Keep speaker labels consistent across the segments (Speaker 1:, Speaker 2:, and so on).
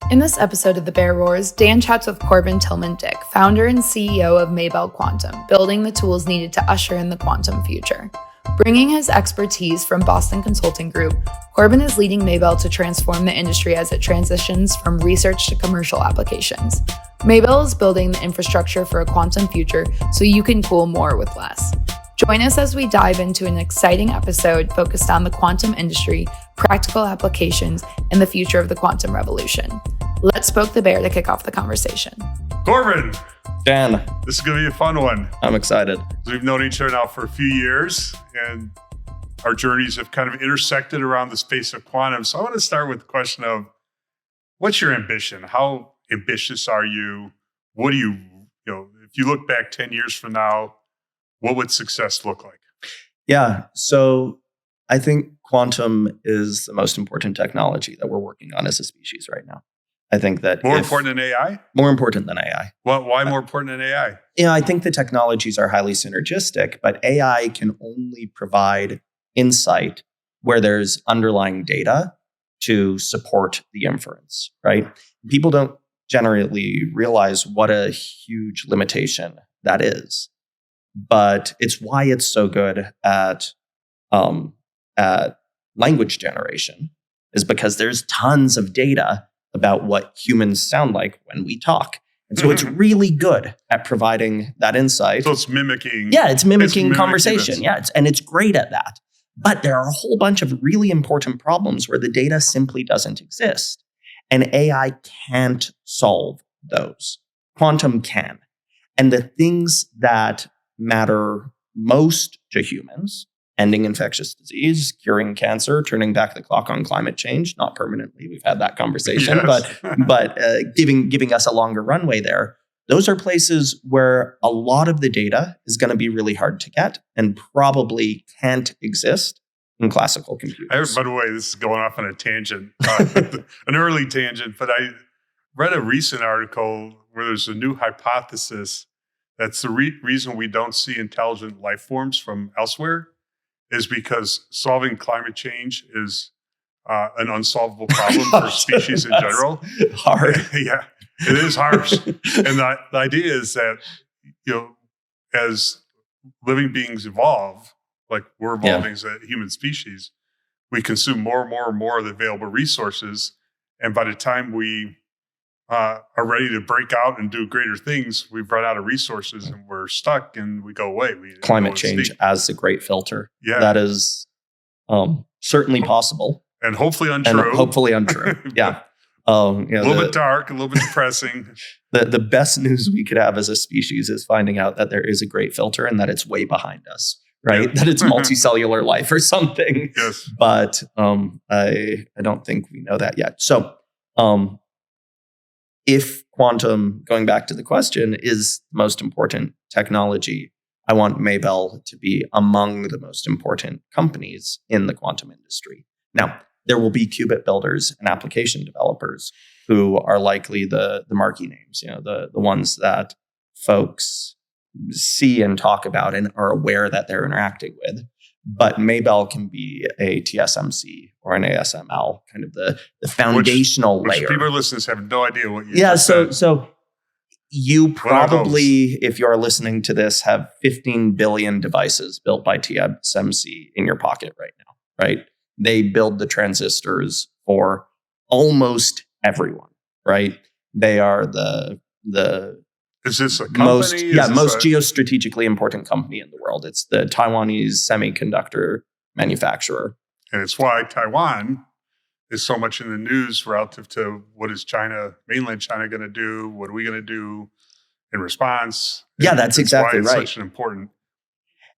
Speaker 1: In this episode of The Bear Roars, Dan chats with Corban Tillemann Dick, founder and CEO of Maybell Quantum, building the tools needed to usher in the quantum future. Bringing his expertise from Boston Consulting Group, Corban is leading Maybell to transform the industry as it transitions from research to commercial applications. Maybell is building the infrastructure for a quantum future so you can cool more with less. Join us as we dive into an exciting episode focused on the quantum industry, practical applications, and the future of the quantum revolution. Let's poke the bear to kick off the conversation.
Speaker 2: Corban!
Speaker 3: Dan.
Speaker 2: This is going to be a fun one.
Speaker 3: I'm excited.
Speaker 2: We've known each other now for a few years, and our journeys have kind of intersected around the space of quantum. So I want to start with the question of, what's your ambition? How ambitious are you? What do you if you look back 10 years from now, what would success look like?
Speaker 3: Yeah, so I think quantum is the most important technology that we're working on as a species right now. I think that
Speaker 2: more important than AI?
Speaker 3: More important than AI.
Speaker 2: Well, why more important than AI?
Speaker 3: Yeah, I think the technologies are highly synergistic, but AI can only provide insight where there's underlying data to support the inference, right? People don't generally realize what a huge limitation that is. But it's why it's so good at language generation, is because there's tons of data about what humans sound like when we talk. And so it's really good at providing that insight.
Speaker 2: So it's mimicking.
Speaker 3: Yeah, it's mimicking conversation.
Speaker 2: Humans.
Speaker 3: Yeah, and it's great at that. But there are a whole bunch of really important problems where the data simply doesn't exist. And AI can't solve those. Quantum can. And the things that matter most to humans, ending infectious disease, curing cancer, turning back the clock on climate change, not permanently, we've had that conversation,
Speaker 2: yes.
Speaker 3: but giving us a longer runway there. Those are places where a lot of the data is going to be really hard to get and probably can't exist in classical computers.
Speaker 2: By the way, this is going off on a tangent, an early tangent, but I read a recent article where there's a new hypothesis that's the reason we don't see intelligent life forms from elsewhere is because solving climate change is an unsolvable problem for species in general.
Speaker 3: Hard.
Speaker 2: Yeah, it is harsh. And the idea is that, as living beings evolve, like we're evolving as a human species, we consume more and more and more of the available resources. And by the time we are ready to break out and do greater things, we've run out of resources and we're stuck and we go away.
Speaker 3: Climate change as a great filter.
Speaker 2: Yeah.
Speaker 3: That is certainly possible.
Speaker 2: And hopefully untrue.
Speaker 3: Yeah.
Speaker 2: A little bit dark, a little bit depressing.
Speaker 3: The best news we could have as a species is finding out that there is a great filter and that it's way behind us, right? Yeah. That it's multicellular life or something.
Speaker 2: Yes.
Speaker 3: But I don't think we know that yet. So if quantum, going back to the question, is the most important technology, I want Maybell to be among the most important companies in the quantum industry. Now, there will be qubit builders and application developers who are likely the marquee names, the ones that folks see and talk about and are aware that they're interacting with. But Maybell can be a TSMC or an ASML, kind of the foundational layer.
Speaker 2: Which people listeners have no idea what you
Speaker 3: said. So you probably, if you're listening to this, have 15 billion devices built by TSMC in your pocket right now, right? They build the transistors for almost everyone, right? They are the
Speaker 2: Is this a company?
Speaker 3: Most geostrategically important company in the world. It's the Taiwanese semiconductor manufacturer.
Speaker 2: And it's why Taiwan is so much in the news relative to what is mainland China going to do? What are we going to do in response?
Speaker 3: Yeah, that's exactly right.
Speaker 2: It's such an important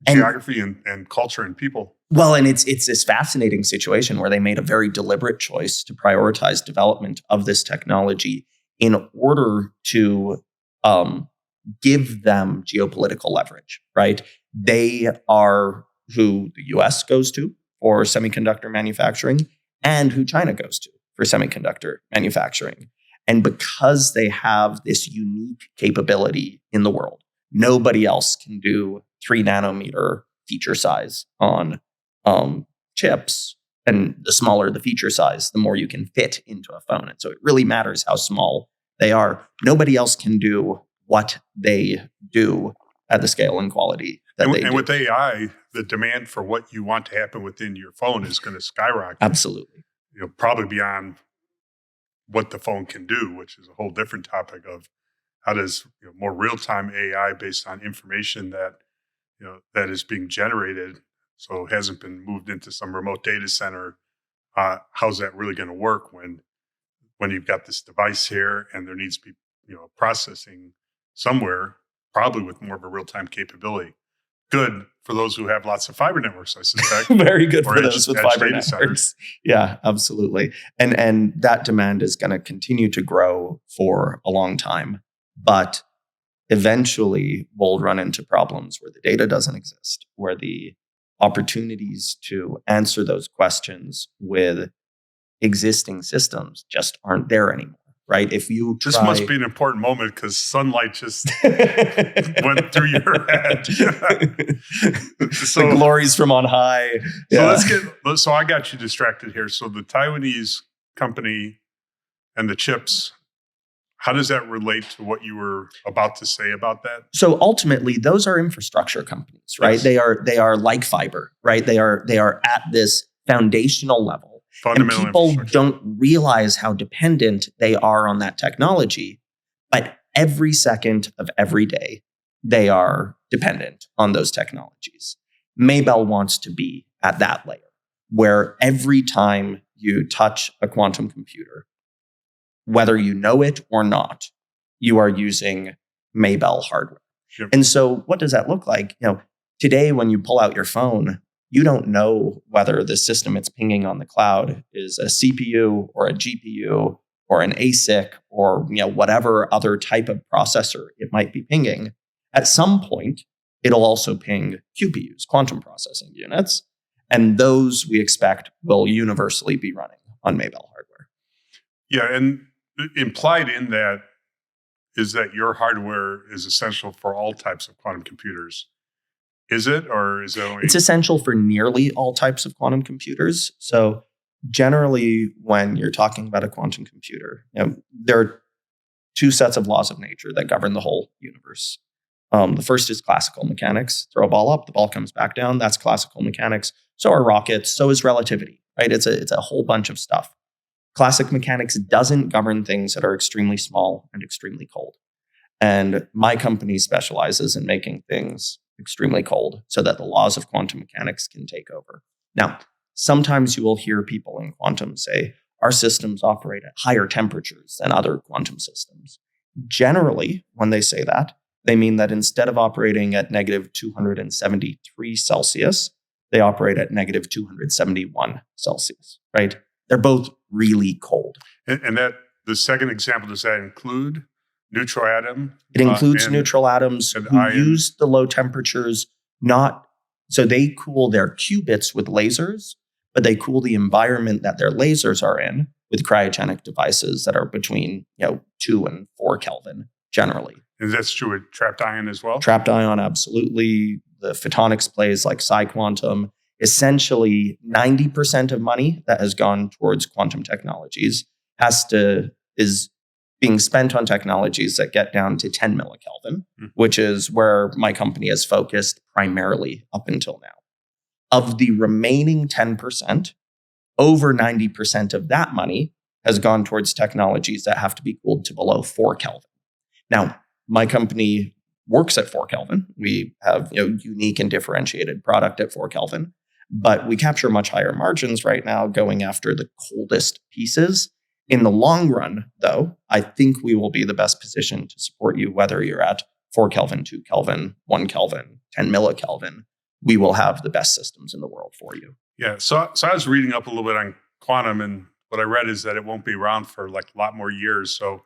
Speaker 2: geography and culture and people.
Speaker 3: Well, and it's this fascinating situation where they made a very deliberate choice to prioritize development of this technology in order to give them geopolitical leverage, right? They are who the US goes to for semiconductor manufacturing and who China goes to for semiconductor manufacturing. And because they have this unique capability in the world, nobody else can do 3 nanometer feature size on chips And the smaller the feature size, the more you can fit into a phone. And so it really matters how small they are. Nobody else can do what they do at the scale and quality that they do.
Speaker 2: And with AI, the demand for what you want to happen within your phone is going to skyrocket.
Speaker 3: Absolutely.
Speaker 2: Probably beyond what the phone can do, which is a whole different topic of how does more real-time AI based on information that that is being generated, so it hasn't been moved into some remote data center. How's that really going to work when you've got this device here and there needs to be processing somewhere, probably with more of a real-time capability. Good for those who have lots of fiber networks, I suspect.
Speaker 3: Very good for those with fiber networks. Centers. Yeah, absolutely. And that demand is going to continue to grow for a long time. But eventually we'll run into problems where the data doesn't exist, where the opportunities to answer those questions with existing systems just aren't there anymore. Right? If you try...
Speaker 2: This must be an important moment because sunlight just went through your head.
Speaker 3: The glories from on high.
Speaker 2: Yeah. So I got you distracted here. So the Taiwanese company and the chips, how does that relate to what you were about to say about that?
Speaker 3: So ultimately, those are infrastructure companies, right? Yes. They are like fiber, right? They are at this foundational level. And people don't realize how dependent they are on that technology. But every second of every day, they are dependent on those technologies. Maybell wants to be at that layer where every time you touch a quantum computer, whether you know it or not, you are using Maybell hardware. Yep. And so what does that look like? Today, when you pull out your phone, you don't know whether the system it's pinging on the cloud is a CPU or a GPU or an ASIC or whatever other type of processor it might be pinging. At some point, it'll also ping QPUs, quantum processing units, and those we expect will universally be running on Maybell hardware.
Speaker 2: Yeah, and implied in that is that your hardware is essential for all types of quantum computers. Is it, or is it only...
Speaker 3: It's essential for nearly all types of quantum computers. So generally, when you're talking about a quantum computer, there are two sets of laws of nature that govern the whole universe. The first is classical mechanics. Throw a ball up, the ball comes back down. That's classical mechanics. So are rockets. So is relativity, right? It's a whole bunch of stuff. Classic mechanics doesn't govern things that are extremely small and extremely cold. And my company specializes in making things extremely cold so that the laws of quantum mechanics can take over. Now, sometimes you will hear people in quantum say, our systems operate at higher temperatures than other quantum systems. Generally, when they say that, they mean that instead of operating at negative 273 Celsius, they operate at negative 271 Celsius, right? They're both really cold.
Speaker 2: And that the second example, does that include neutral atom?
Speaker 3: It includes neutral atoms who use the low temperatures, so they cool their qubits with lasers, but they cool the environment that their lasers are in with cryogenic devices that are between 2 and 4 Kelvin generally.
Speaker 2: And that's true with trapped ion as well?
Speaker 3: Trapped ion, absolutely. The photonics plays like Quantum. Essentially, 90% of money that has gone towards quantum technologies is being spent on technologies that get down to 10 millikelvin, which is where my company has focused primarily up until now. Of the remaining 10%, over 90% of that money has gone towards technologies that have to be cooled to below 4 Kelvin. Now, my company works at 4 Kelvin. We have unique and differentiated product at 4 Kelvin, but we capture much higher margins right now going after the coldest pieces. In the long run, though, I think we will be the best position to support you, whether you're at 4 Kelvin, 2 Kelvin, 1 Kelvin, 10 millikelvin. We will have the best systems in the world for you.
Speaker 2: Yeah. So I was reading up a little bit on quantum, and what I read is that it won't be around for like a lot more years. So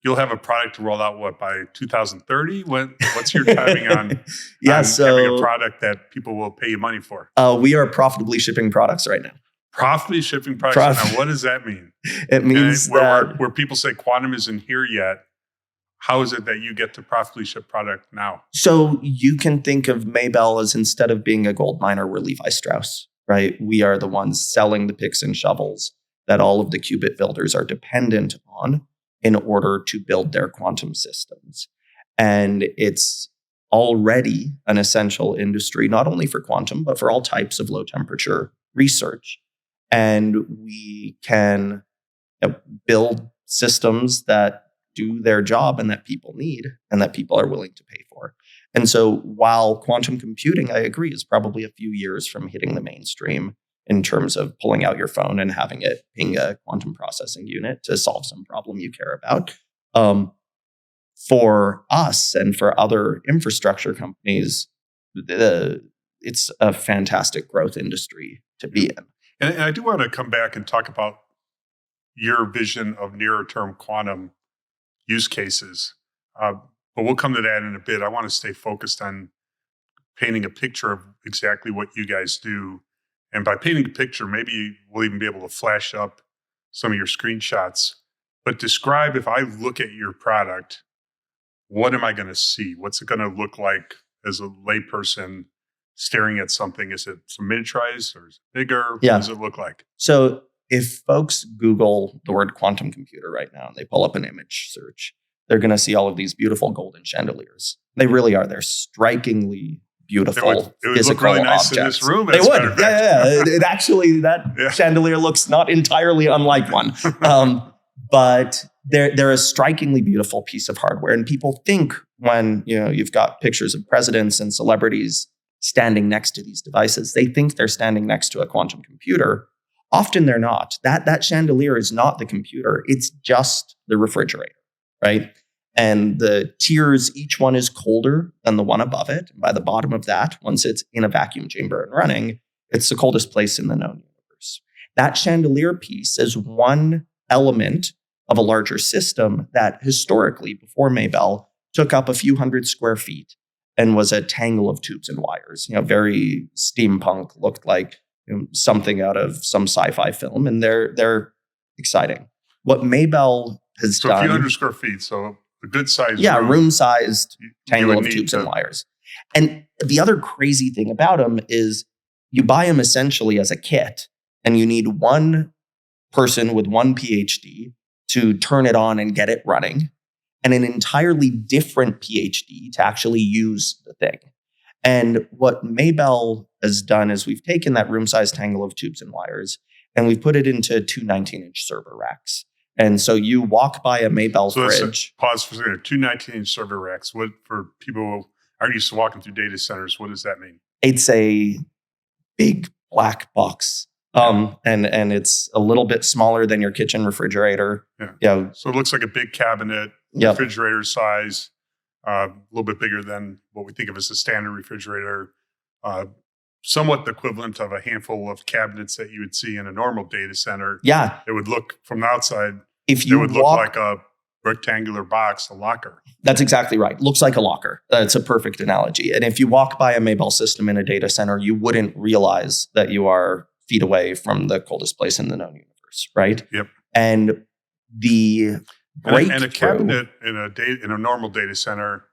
Speaker 2: you'll have a product to roll out, by 2030? What's your timing on having a product that people will pay you money for?
Speaker 3: We are profitably shipping products right now.
Speaker 2: Profitably shipping products. Now, what does that mean?
Speaker 3: It means that
Speaker 2: where people say quantum isn't here yet, how is it that you get to profitably ship product now?
Speaker 3: So you can think of Maybell as, instead of being a gold miner, we're Levi Strauss. right? We are the ones selling the picks and shovels that all of the qubit builders are dependent on in order to build their quantum systems. And it's already an essential industry, not only for quantum, but for all types of low temperature research. And we can build systems that do their job and that people need and that people are willing to pay for. And so while quantum computing, I agree, is probably a few years from hitting the mainstream in terms of pulling out your phone and having it ping a quantum processing unit to solve some problem you care about. For us and for other infrastructure companies, it's a fantastic growth industry to be in.
Speaker 2: And I do want to come back and talk about your vision of nearer term quantum use cases. But we'll come to that in a bit. I want to stay focused on painting a picture of exactly what you guys do. And by painting a picture, maybe we'll even be able to flash up some of your screenshots. But describe, if I look at your product, what am I going to see? What's it going to look like as a layperson staring at something? Is it some miniaturized or is it bigger?
Speaker 3: Yeah.
Speaker 2: What does it look like?
Speaker 3: So if folks Google the word quantum computer right now and they pull up an image search, they're going to see all of these beautiful golden chandeliers. They really are. They're strikingly beautiful.
Speaker 2: It would
Speaker 3: physical
Speaker 2: look really nice
Speaker 3: objects.
Speaker 2: in this room.
Speaker 3: They would. Yeah. It actually, that chandelier looks not entirely unlike one. But they're a strikingly beautiful piece of hardware. And people think when you've got pictures of presidents and celebrities standing next to these devices, they think they're standing next to a quantum computer. Often they're not. That chandelier is not the computer. It's just the refrigerator, right? And the tiers, each one is colder than the one above it. And by the bottom of that, once it's in a vacuum chamber and running, it's the coldest place in the known universe. That chandelier piece is one element of a larger system that historically, before Maybell, took up a few hundred square feet and was a tangle of tubes and wires. Very steampunk, looked like something out of some sci-fi film, and they're exciting. What Maybell has done,
Speaker 2: a few hundred square feet, so a good size
Speaker 3: room-sized tangle of tubes and wires. And the other crazy thing about them is you buy them essentially as a kit, and you need one person with one PhD to turn it on and get it running, and an entirely different PhD to actually use the thing. And what Maybell has done is we've taken that room-sized tangle of tubes and wires, and we've put it into two 19-inch server racks. And so you walk by a Maybell fridge.
Speaker 2: Pause for a second. Two 19-inch server racks. What, for people who aren't used to walking through data centers, what does that mean?
Speaker 3: It's a big black box. And it's a little bit smaller than your kitchen refrigerator.
Speaker 2: Yeah. So it looks like a big cabinet, refrigerator size, a little bit bigger than what we think of as a standard refrigerator. Somewhat the equivalent of a handful of cabinets that you would see in a normal data center.
Speaker 3: Yeah.
Speaker 2: It would look from the outside,
Speaker 3: it would
Speaker 2: look like a rectangular box, a locker.
Speaker 3: That's exactly right. Looks like a locker. That's a perfect analogy. And if you walk by a Maybell system in a data center, you wouldn't realize that you are feet away from the coldest place in the known universe, right?
Speaker 2: Yep.
Speaker 3: And the breakthrough,
Speaker 2: and a cabinet in a normal data center,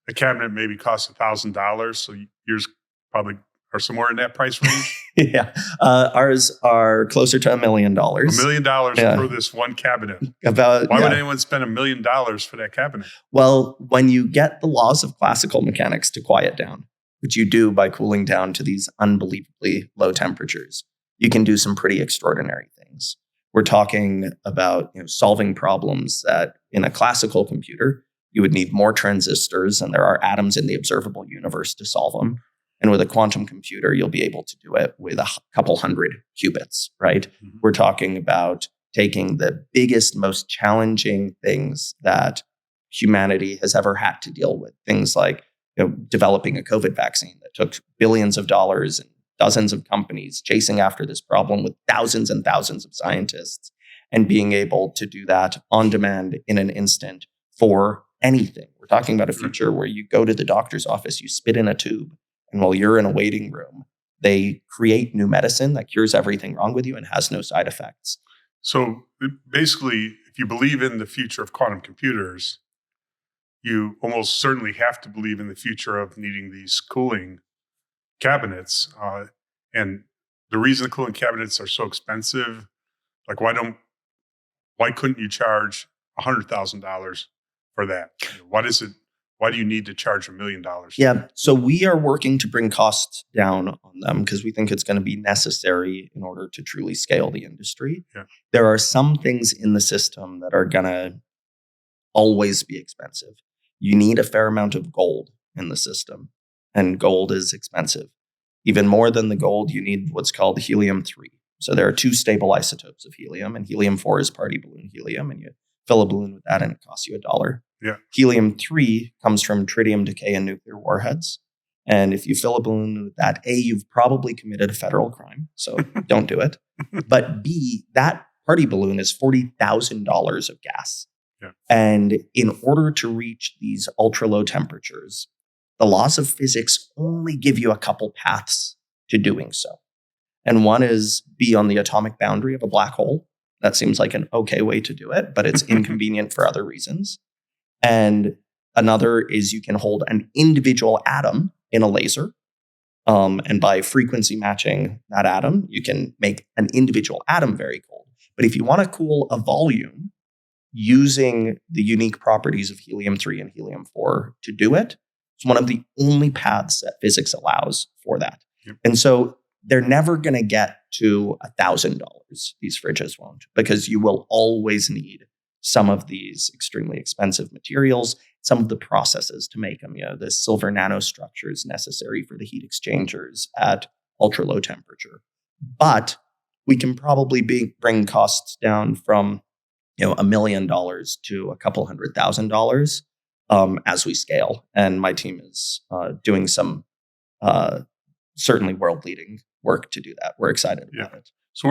Speaker 2: a cabinet maybe costs $1,000. So yours probably are somewhere in that price range.
Speaker 3: Yeah, ours are closer to $1 million.
Speaker 2: $1 million for this one cabinet. Why would anyone spend $1 million for that cabinet?
Speaker 3: Well, when you get the laws of classical mechanics to quiet down, which you do by cooling down to these unbelievably low temperatures, you can do some pretty extraordinary things. We're talking about solving problems that in a classical computer, you would need more transistors, and there are atoms in the observable universe to solve them. And with a quantum computer, you'll be able to do it with a couple hundred qubits, right? Mm-hmm. We're talking about taking the biggest, most challenging things that humanity has ever had to deal with. Things like developing a COVID vaccine that took billions of dollars and dozens of companies chasing after this problem with thousands and thousands of scientists, and being able to do that on demand in an instant for anything. We're talking about a future where you go to the doctor's office, you spit in a tube, and while you're in a waiting room, they create new medicine that cures everything wrong with you and has no side effects.
Speaker 2: So basically, if you believe in the future of quantum computers, you almost certainly have to believe in the future of needing these cooling cabinets. And the reason the cooling cabinets are so expensive, like why couldn't you charge $100,000 for that? Why do you need to charge $1 million?
Speaker 3: Yeah. So we are working to bring costs down on them because we think it's going to be necessary in order to truly scale the industry.
Speaker 2: Yeah.
Speaker 3: There are some things in the system that are going to always be expensive. You need a fair amount of gold in the system, and gold is expensive. Even more than the gold, you need what's called helium-3. So there are two stable isotopes of helium, and helium-4 is party balloon helium, and you fill a balloon with that and it costs you $1.
Speaker 2: Yeah.
Speaker 3: Helium-3 comes from tritium decay in nuclear warheads. And if you fill a balloon with that, A, you've probably committed a federal crime, so don't do it. But B, that party balloon is $40,000 of gas.
Speaker 2: Yeah.
Speaker 3: And in order to reach these ultra low temperatures, the laws of physics only give you a couple paths to doing so. And one is be on the atomic boundary of a black hole. That seems like an okay way to do it, but it's inconvenient for other reasons. And another is you can hold an individual atom in a laser. And by frequency matching that atom, you can make an individual atom very cold. But if you want to cool a volume using the unique properties of helium-3 and helium-4 to do it, it's one of the only paths that physics allows for that.
Speaker 2: Yep.
Speaker 3: And so they're never going to get to $1,000. These fridges won't, because you will always need some of these extremely expensive materials, some of the processes to make them. The silver nanostructures necessary for the heat exchangers at ultra low temperature. But we can probably bring costs down from $1 million to a couple $100,000 as we scale. And my team is doing some certainly world-leading work to do that. We're excited about it.
Speaker 2: So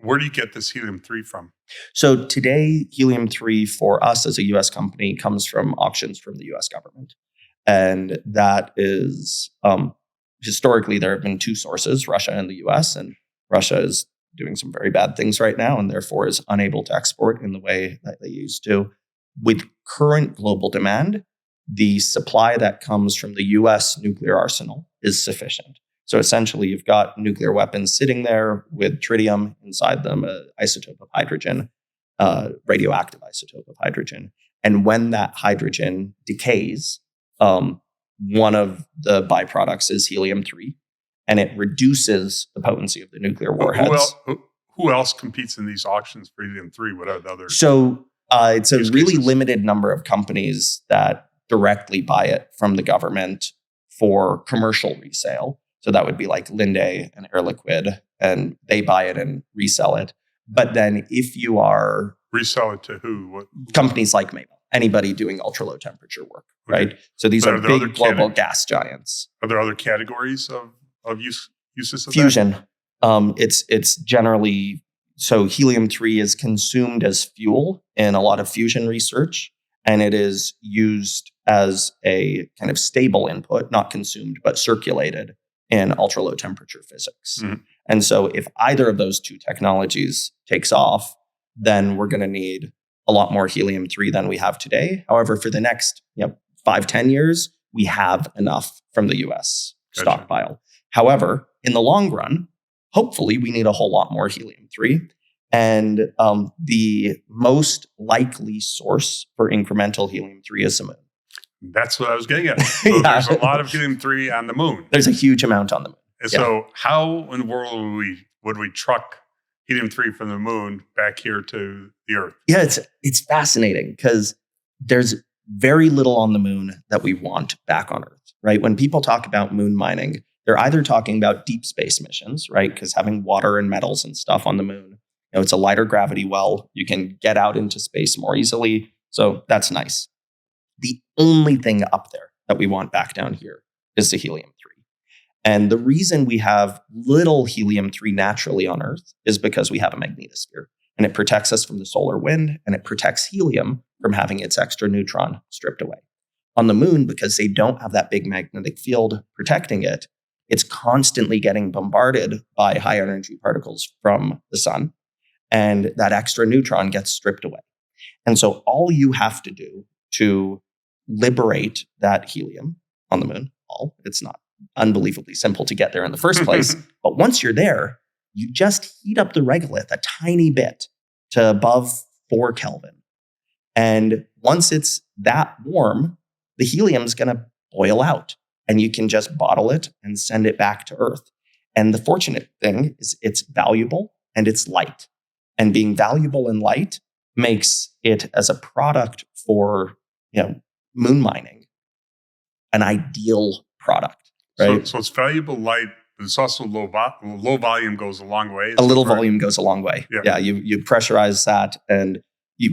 Speaker 2: where do you get this helium-3 from?
Speaker 3: So today, helium-3 for us as a U.S. company comes from auctions from the U.S. government. And that is, historically, there have been two sources, Russia and the U.S. And Russia is doing some very bad things right now and therefore is unable to export in the way that they used to. With current global demand, the supply that comes from the U.S. nuclear arsenal is sufficient. So essentially, you've got nuclear weapons sitting there with tritium inside them, an isotope of hydrogen, radioactive isotope of hydrogen. And when that hydrogen decays, one of the byproducts is helium-3, and it reduces the potency of the nuclear warheads.
Speaker 2: Who else competes in these auctions for helium-3? What are the others?
Speaker 3: So it's a really
Speaker 2: cases?
Speaker 3: limited number of companies that directly buy it from the government for commercial resale. So that would be like Linde and Air Liquide, and they buy it and resell it. But then if you are...
Speaker 2: Resell it to who? What?
Speaker 3: Companies like Maybell, anybody doing ultra low temperature work,
Speaker 2: Okay.
Speaker 3: right? So these
Speaker 2: But
Speaker 3: are big global gas giants.
Speaker 2: Are there other categories of uses of
Speaker 3: Fusion. It's generally... So helium-3 is consumed as fuel in a lot of fusion research, and it is used as a kind of stable input, not consumed, but circulated in ultra low temperature physics.
Speaker 2: Mm-hmm.
Speaker 3: And so if either of those two technologies takes off, then we're going to need a lot more helium-3 than we have today. However, for the next 5-10 years, we have enough from the US stockpile. However, in the long run, hopefully we need a whole lot more helium-3. And the most likely source for incremental helium-3 is the moon.
Speaker 2: That's what I was getting at. So there's a lot of helium-3 on the moon.
Speaker 3: There's a huge amount on the moon.
Speaker 2: And so how in the world would we truck helium-3 from the moon back here to the Earth?
Speaker 3: Yeah, it's fascinating because there's very little on the moon that we want back on Earth, right? When people talk about moon mining, they're either talking about deep space missions, right? Because having water and metals and stuff on the moon, it's a lighter gravity well. You can get out into space more easily. So that's nice. The only thing up there that we want back down here is the helium-3. And the reason we have little helium-3 naturally on Earth is because we have a magnetosphere. And it protects us from the solar wind, and it protects helium from having its extra neutron stripped away. On the moon, because they don't have that big magnetic field protecting it, it's constantly getting bombarded by high energy particles from the sun. And that extra neutron gets stripped away. And so all you have to do to liberate that helium on the moon, it's not unbelievably simple to get there in the first place. But once you're there, you just heat up the regolith a tiny bit to above 4 Kelvin. And once it's that warm, the helium is going to boil out, and you can just bottle it and send it back to Earth. And the fortunate thing is it's valuable and it's light. And being valuable and light makes it, as a product for moon mining, an ideal product. Right?
Speaker 2: So it's valuable light, but it's also low volume goes a long way.
Speaker 3: A little volume goes a long way. Yeah, you pressurize that, and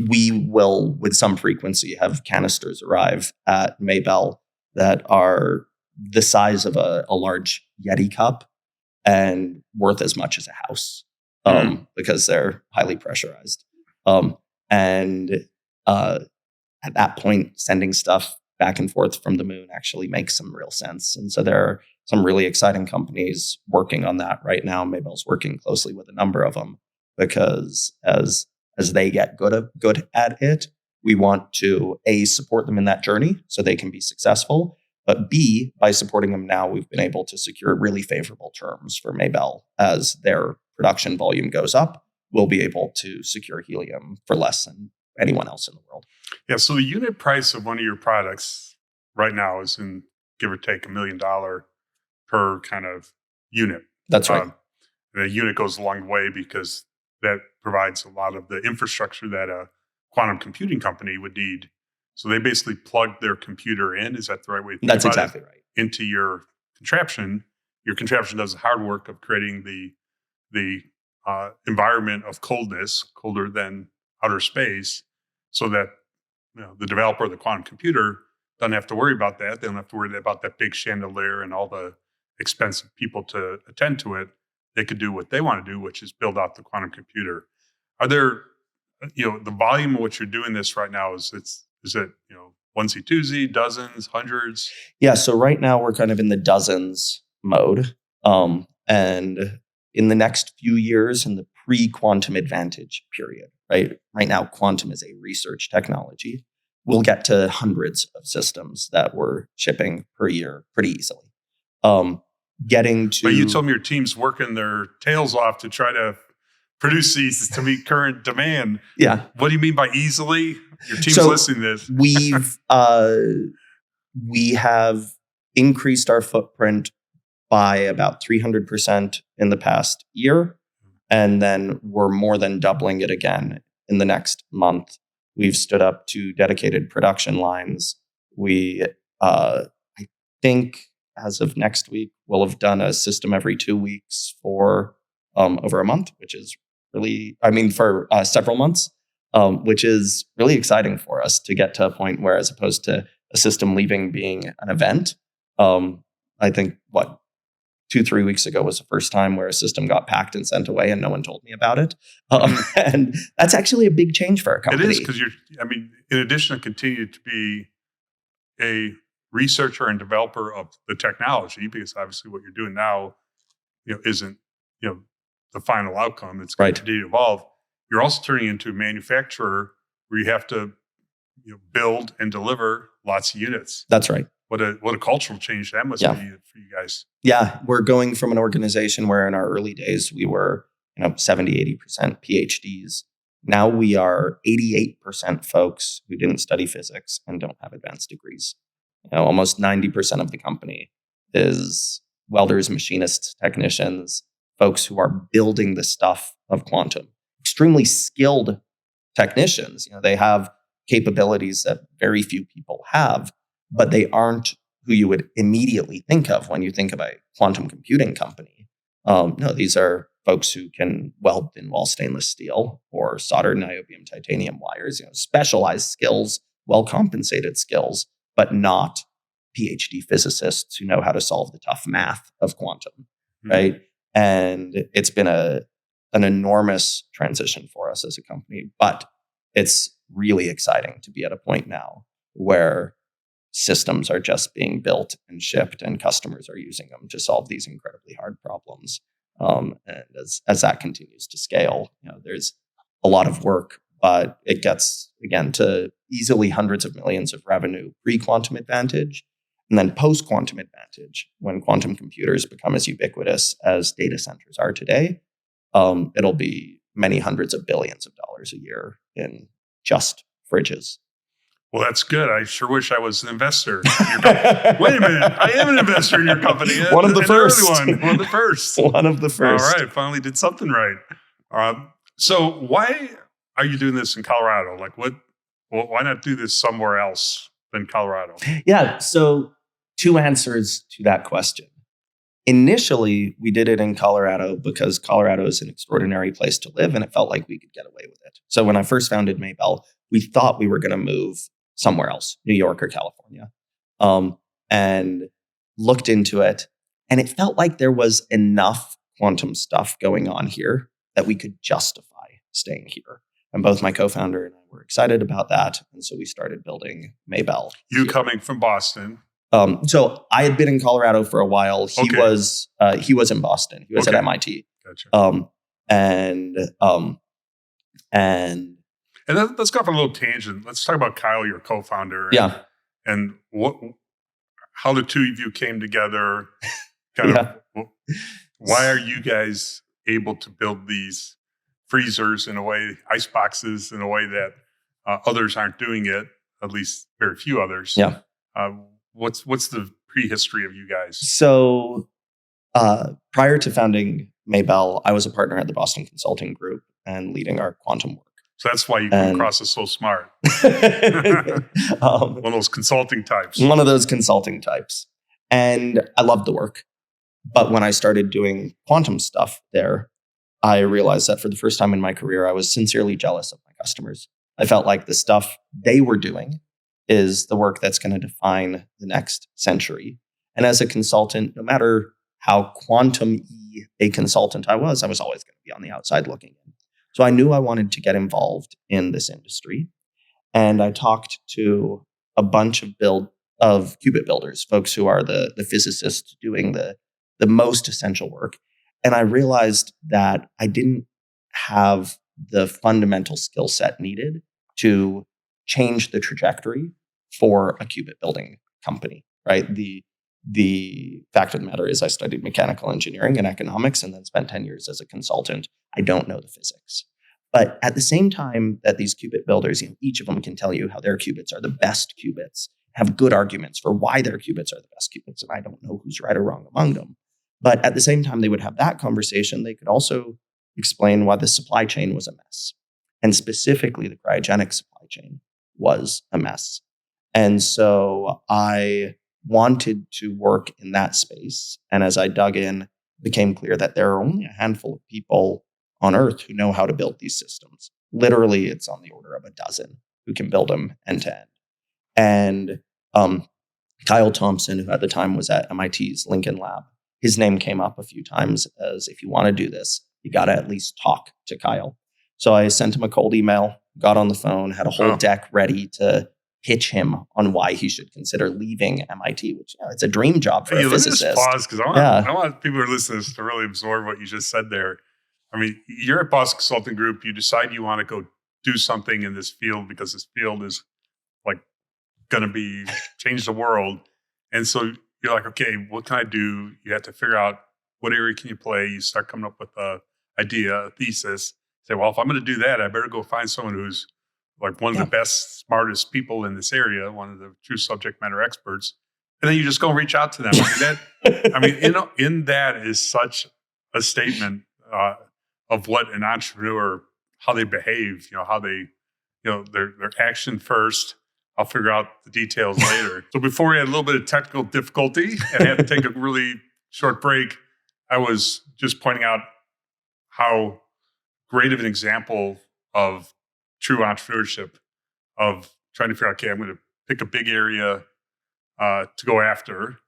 Speaker 3: we will, with some frequency, have canisters arrive at Maybell that are the size of a large Yeti cup and worth as much as a house because they're highly pressurized. And at that point, sending stuff back and forth from the moon actually makes some real sense. And so there are some really exciting companies working on that right now. Maybell's working closely with a number of them because as they get good at it, we want to A, support them in that journey so they can be successful. But B, by supporting them now, we've been able to secure really favorable terms for Maybell. As their production volume goes up, we'll be able to secure helium for less than anyone else in the world.
Speaker 2: Yeah, so the unit price of one of your products right now is in, give or take, $1 million per kind of unit.
Speaker 3: That's right.
Speaker 2: The unit goes a long way because that provides a lot of the infrastructure that a quantum computing company would need. So they basically plug their computer in. Is that the right way to think
Speaker 3: That's
Speaker 2: about
Speaker 3: exactly
Speaker 2: it?
Speaker 3: Right.
Speaker 2: Into your contraption. Your contraption does the hard work of creating the environment of coldness, colder than outer space, so that the developer of the quantum computer doesn't have to worry about that. They don't have to worry about that big chandelier and all the expensive people to attend to it. They could do what they want to do, which is build out the quantum computer. Are there, the volume of what you're doing this right now, is it onesie, twosie, dozens, hundreds?
Speaker 3: Yeah, so right now we're kind of in the dozens mode. And in the next few years, in the pre-quantum advantage period, right now, quantum is a research technology. We'll get to hundreds of systems that we're shipping per year pretty easily. But
Speaker 2: you told me your team's working their tails off to try to produce these to meet current demand.
Speaker 3: Yeah.
Speaker 2: What do you mean by easily? Your team's listening to this.
Speaker 3: We have increased our footprint by about 300% in the past year. And then we're more than doubling it again in the next month. We've stood up 2 dedicated production lines. I think as of next week, we'll have done a system every 2 weeks for over a month, which is really, for several months, which is really exciting for us to get to a point where, as opposed to a system leaving being an event, I think 2-3 weeks ago was the first time where a system got packed and sent away and no one told me about it. And that's actually a big change for our company.
Speaker 2: It is, because in addition to continue to be a researcher and developer of the technology, because obviously what you're doing now, isn't, the final outcome. It's going to continue to evolve. You're also turning into a manufacturer where you have to, build and deliver lots of units.
Speaker 3: That's right.
Speaker 2: What a cultural change that must be for you guys.
Speaker 3: Yeah, we're going from an organization where in our early days we were 70-80% PhDs. Now we are 88% folks who didn't study physics and don't have advanced degrees. Almost 90% of the company is welders, machinists, technicians, folks who are building the stuff of quantum. Extremely skilled technicians. They have capabilities that very few people have, but they aren't who you would immediately think of when you think of a quantum computing company. No, these are folks who can weld thin wall stainless steel or solder niobium titanium wires, specialized skills, well-compensated skills, but not PhD physicists who know how to solve the tough math of quantum, right? And it's been an enormous transition for us as a company, but it's really exciting to be at a point now where systems are just being built and shipped and customers are using them to solve these incredibly hard problems. And as that continues to scale, there's a lot of work, but it gets, again, to easily hundreds of millions of revenue pre-quantum advantage. And then post-quantum advantage, when quantum computers become as ubiquitous as data centers are today, it'll be many hundreds of billions of dollars a year in just fridges.
Speaker 2: Well, that's good. I sure wish I was an investor. In your Wait a minute. I am an investor in your company.
Speaker 3: One of the first.
Speaker 2: One of the first.
Speaker 3: One of the first.
Speaker 2: All right. Finally did something right. So why are you doing this in Colorado? Like why not do this somewhere else than Colorado?
Speaker 3: Yeah. So 2 answers to that question. Initially, we did it in Colorado because Colorado is an extraordinary place to live and it felt like we could get away with it. So when I first founded Maybell, we thought we were going to move somewhere else, New York or California, and looked into it. And it felt like there was enough quantum stuff going on here that we could justify staying here. And both my co-founder and I were excited about that. And so we started building Maybell.
Speaker 2: You here. Coming from Boston.
Speaker 3: So I had been in Colorado for a while. He was in Boston. He was at MIT.
Speaker 2: Gotcha.
Speaker 3: And
Speaker 2: let's go off on a little tangent. Let's talk about Kyle, your co-founder. And how the two of you came together. Why are you guys able to build these freezers in a way, ice boxes in a way that others aren't doing it, at least very few others?
Speaker 3: Yeah.
Speaker 2: What's the prehistory of you guys?
Speaker 3: So prior to founding Maybell, I was a partner at the Boston Consulting Group and leading our quantum work.
Speaker 2: So that's why you come across as so smart. One of those consulting types.
Speaker 3: One of those consulting types. And I loved the work. But when I started doing quantum stuff there, I realized that for the first time in my career, I was sincerely jealous of my customers. I felt like the stuff they were doing is the work that's going to define the next century. And as a consultant, no matter how quantum-y a consultant I was always going to be on the outside looking in. So I knew I wanted to get involved in this industry. And I talked to a bunch of qubit builders, folks who are the physicists doing the most essential work. And I realized that I didn't have the fundamental skill set needed to change the trajectory for a qubit building company, right? The fact of the matter is I studied mechanical engineering and economics and then spent 10 years as a consultant. I don't know the physics. But at the same time that these qubit builders, each of them can tell you how their qubits are the best qubits, have good arguments for why their qubits are the best qubits. And I don't know who's right or wrong among them. But at the same time they would have that conversation, they could also explain why the supply chain was a mess. And specifically the cryogenic supply chain was a mess. And so I wanted to work in that space. And as I dug in, it became clear that there are only a handful of people on Earth who know how to build these systems. Literally, it's on the order of a dozen who can build them end to end. And Kyle Thompson, who at the time was at MIT's Lincoln Lab, his name came up a few times as if you want to do this, you got to at least talk to Kyle. So I sent him a cold email, got on the phone, had a whole deck ready to pitch him on why he should consider leaving MIT, which it's a dream job for a physicist.
Speaker 2: Let's just pause because I want people who are listening to really absorb what you just said there. I mean, you're at Boston Consulting Group. You decide you want to go do something in this field because this field is like going to be change the world. And so you're like, okay, what can I do? You have to figure out what area can you play. You start coming up with a idea, a thesis. Say, well, if I'm going to do that, I better go find someone who's like one of the best, smartest people in this area, one of the true subject matter experts. And then you just go and reach out to them. In that is such a statement of what an entrepreneur, how they behave, how they, their action first. I'll figure out the details later. So before we had a little bit of technical difficulty and had to take a really short break, I was just pointing out how great of an example of true entrepreneurship, of trying to figure out, okay, I'm going to pick a big area to go after.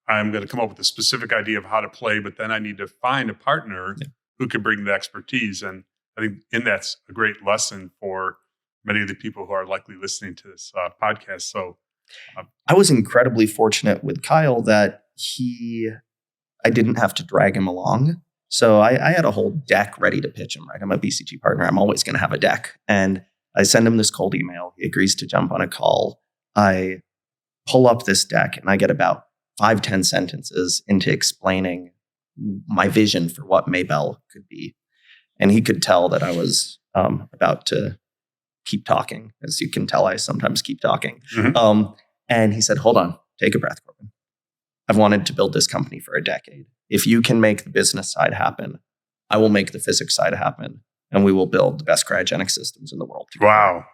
Speaker 2: I'm going to come up with a specific idea of how to play, but then I need to find a partner who can bring the expertise. And I think that's a great lesson for many of the people who are likely listening to this podcast. So
Speaker 3: I was incredibly fortunate with Kyle that I didn't have to drag him along. So I had a whole deck ready to pitch him, right? I'm a BCG partner. I'm always going to have a deck. And I send him this cold email. He agrees to jump on a call. I pull up this deck and I get about 5-10 sentences into explaining my vision for what Maybell could be. And he could tell that I was about to keep talking. As you can tell, I sometimes keep talking.
Speaker 2: Mhm.
Speaker 3: And he said, hold on, take a breath, Corban. I've wanted to build this company for a decade. If you can make the business side happen, I will make the physics side happen. And we will build the best cryogenic systems in the world together.
Speaker 2: Wow.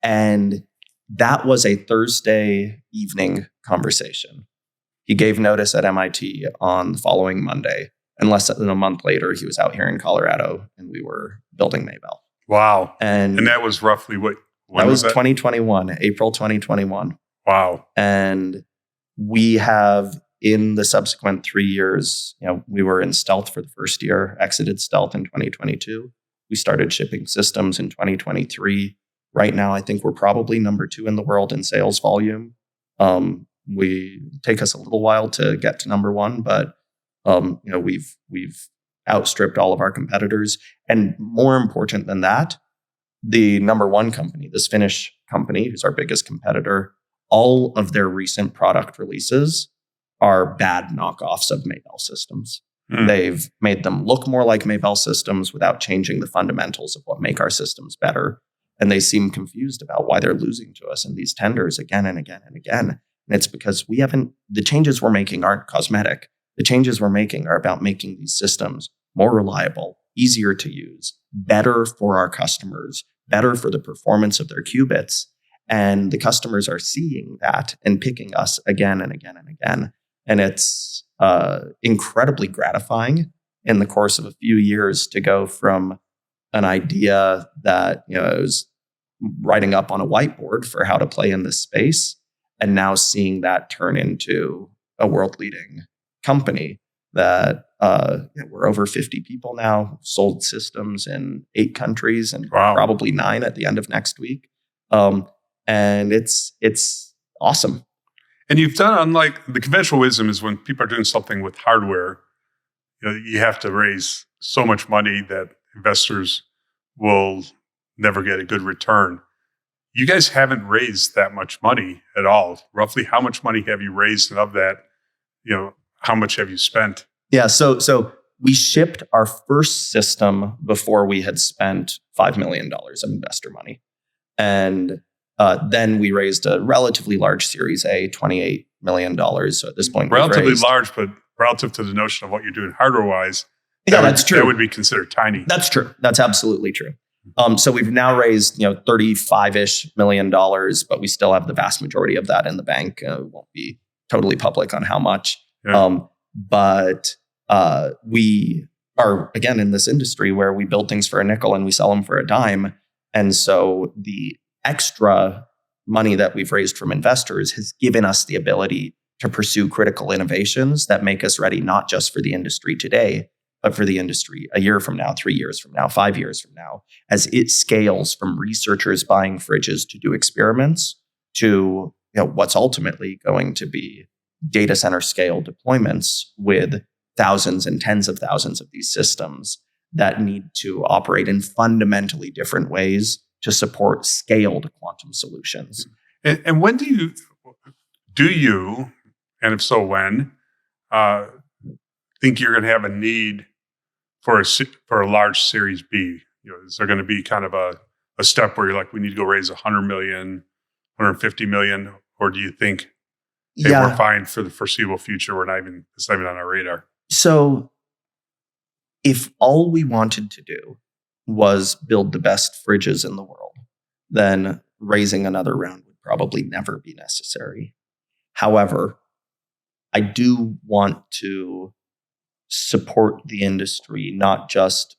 Speaker 3: And that was a Thursday evening conversation. He gave notice at MIT on the following Monday. And less than a month later, he was out here in Colorado and we were building Maybell.
Speaker 2: Wow.
Speaker 3: And
Speaker 2: that was roughly what?
Speaker 3: That was 2021, April 2021.
Speaker 2: Wow.
Speaker 3: And we have, in the subsequent 3 years, we were in stealth for the first year, exited stealth in 2022. We started shipping systems in 2023. Right now, I think we're probably number 2 in the world in sales volume. We take us a little while to get to number 1, but we've outstripped all of our competitors. And more important than that, the number 1 company, this Finnish company, who's our biggest competitor, all of their recent product releases are bad knockoffs of Maybell systems. They've made them look more like Maybell systems without changing the fundamentals of what make our systems better. And they seem confused about why they're losing to us in these tenders again and again and again. And it's because the changes we're making aren't cosmetic. The changes we're making are about making these systems more reliable, easier to use, better for our customers, better for the performance of their qubits. And the customers are seeing that and picking us again and again and again. And it's incredibly gratifying in the course of a few years to go from an idea that I was writing up on a whiteboard for how to play in this space, and now seeing that turn into a world-leading company that we're over 50 people now, sold systems in 8 countries and probably 9 at the end of next week. And it's awesome.
Speaker 2: And you've done, unlike the conventional wisdom is when people are doing something with hardware, you have to raise so much money that investors will never get a good return. You guys haven't raised that much money at all. Roughly how much money have you raised? And of that, how much have you spent?
Speaker 3: Yeah. So we shipped our first system before we had spent $5 million of investor money. And then we raised a relatively large Series A, $28 million. So at this point,
Speaker 2: relatively large, but relative to the notion of what you're doing hardware-wise,
Speaker 3: that's true.
Speaker 2: That would be considered tiny.
Speaker 3: That's true. That's absolutely true. So we've now raised, $35-ish million, but we still have the vast majority of that in the bank. We won't be totally public on how much.
Speaker 2: Yeah.
Speaker 3: But we are, again, in this industry where we build things for a nickel and we sell them for a dime. And so the extra money that we've raised from investors has given us the ability to pursue critical innovations that make us ready, not just for the industry today, but for the industry a year from now, 3 years from now, 5 years from now, as it scales from researchers buying fridges to do experiments to what's ultimately going to be data center scale deployments with thousands and tens of thousands of these systems that need to operate in fundamentally different ways to support scaled quantum solutions.
Speaker 2: And when do you, and if so, when, think you're going to have a need for a large Series B? Is there going to be kind of a step where you're like, we need to go raise 100 million, 150 million, or do you think, hey, we're fine for the foreseeable future? It's not even on our radar.
Speaker 3: So if all we wanted to do was build the best fridges in the world, then raising another round would probably never be necessary. However, I do want to support the industry, not just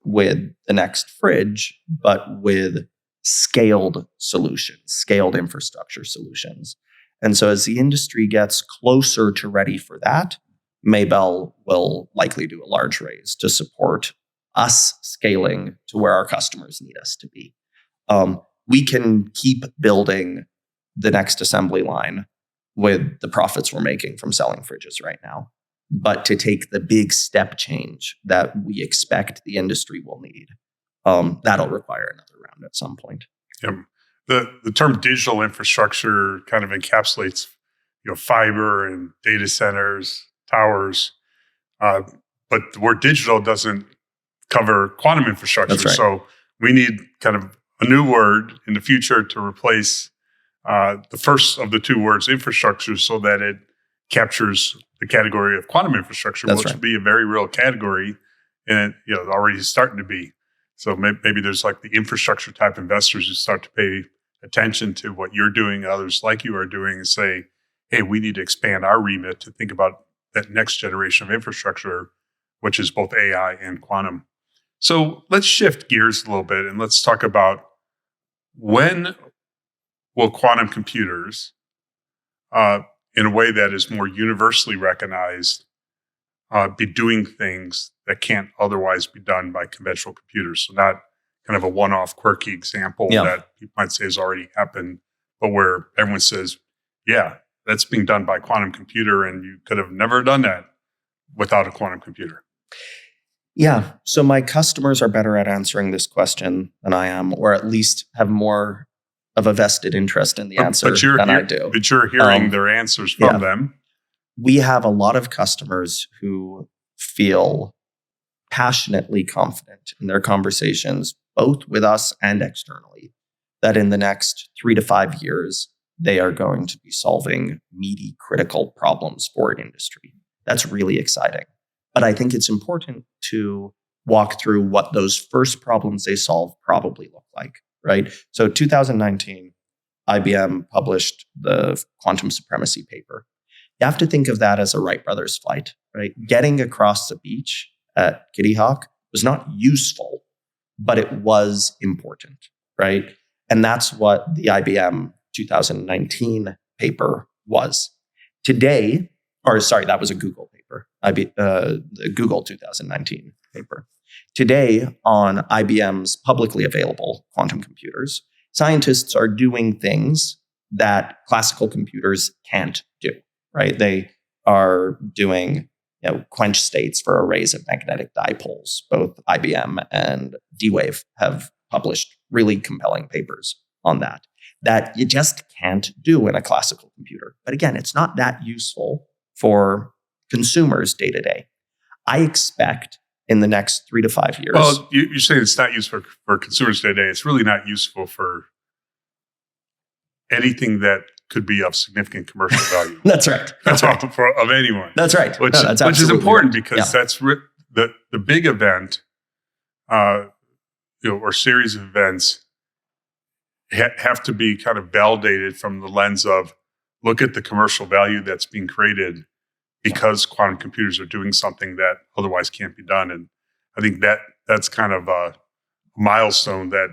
Speaker 3: with the next fridge, but with scaled solutions, scaled infrastructure solutions. And so as the industry gets closer to ready for that, Maybell will likely do a large raise to support us scaling to where our customers need us to be. We can keep building the next assembly line with the profits we're making from selling fridges right now. But to take the big step change that we expect the industry will need, that'll require another round at some point.
Speaker 2: Yeah. The term digital infrastructure kind of encapsulates, fiber and data centers, towers. But the word digital doesn't cover quantum infrastructure.
Speaker 3: That's right.
Speaker 2: So we need kind of a new word in the future to replace the first of the two words, infrastructure, so that it captures the category of quantum infrastructure,
Speaker 3: That's
Speaker 2: which
Speaker 3: right.
Speaker 2: will be a very real category, and already starting to be. So maybe there's like the infrastructure type investors who start to pay attention to what you're doing, others like you are doing, and say, hey, we need to expand our remit to think about that next generation of infrastructure, which is both AI and quantum. So let's shift gears a little bit and let's talk about when will quantum computers, in a way that is more universally recognized, be doing things that can't otherwise be done by conventional computers. So not kind of a one-off quirky example that people might say has already happened, but where everyone says, yeah, that's being done by a quantum computer and you could have never done that without a quantum computer.
Speaker 3: Yeah. So my customers are better at answering this question than I am, or at least have more of a vested interest in the answer than I do.
Speaker 2: But you're hearing their answers from them.
Speaker 3: We have a lot of customers who feel passionately confident in their conversations, both with us and externally, that in the next 3 to 5 years, they are going to be solving meaty, critical problems for industry. That's really exciting. But I think it's important to walk through what those first problems they solve probably look like, right? So 2019, IBM published the quantum supremacy paper. You have to think of that as a Wright brothers flight, right? Getting across the beach at Kitty Hawk was not useful, but it was important, right? And that's what the IBM 2019 paper was. Today, that was a Google paper, the Google 2019 paper. Today, on IBM's publicly available quantum computers, scientists are doing things that classical computers can't do, right? They are doing quench states for arrays of magnetic dipoles. Both IBM and D-Wave have published really compelling papers on that you just can't do in a classical computer. But again, it's not that useful for consumers day to day. I expect in the next 3 to 5 years.
Speaker 2: Well, you're saying it's not useful for consumers day to day. It's really not useful for anything that could be of significant commercial value.
Speaker 3: That's right. That's right.
Speaker 2: Of anyone.
Speaker 3: That's right.
Speaker 2: Which is important because that's the big event, or series of events have to be kind of validated from the lens of look at the commercial value that's being created because quantum computers are doing something that otherwise can't be done. And I think that's kind of a milestone that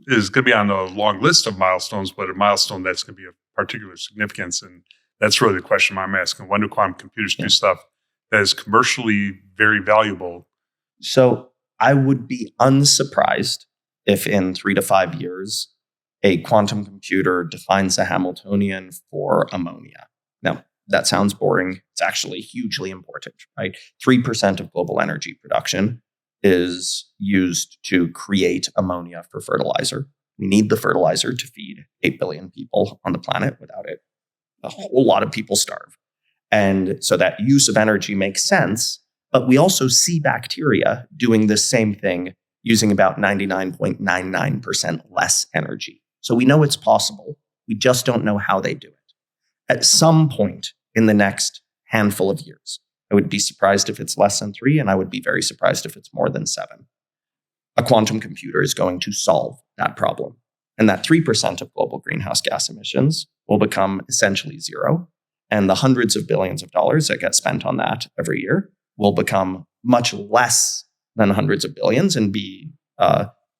Speaker 2: is going to be on a long list of milestones, but a milestone that's going to be of particular significance. And that's really the question I'm asking. When do quantum computers do stuff that is commercially very valuable? So
Speaker 3: I would be unsurprised if in 3 to 5 years, a quantum computer defines a Hamiltonian for ammonia. Now, that sounds boring. It's actually hugely important, right? 3% of global energy production is used to create ammonia for fertilizer. We need the fertilizer to feed 8 billion people on the planet. Without it, a whole lot of people starve. And so that use of energy makes sense, but we also see bacteria doing the same thing using about 99.99% less energy. So we know it's possible. We just don't know how they do it. At some point in the next handful of years, I would be surprised if it's less than 3, and I would be very surprised if it's more than 7. A quantum computer is going to solve that problem. And that 3% of global greenhouse gas emissions will become essentially zero. And the hundreds of billions of dollars that get spent on that every year will become much less than hundreds of billions and be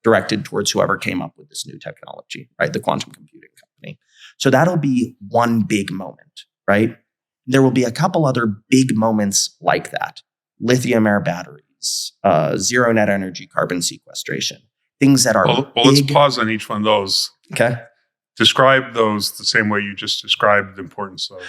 Speaker 3: directed towards whoever came up with this new technology, right? The quantum computing company. So that'll be one big moment, right? There will be a couple other big moments like that. Lithium air batteries, zero net energy carbon sequestration, things that are
Speaker 2: Well, let's pause on each one of those.
Speaker 3: Okay.
Speaker 2: Describe those the same way you just described the importance of.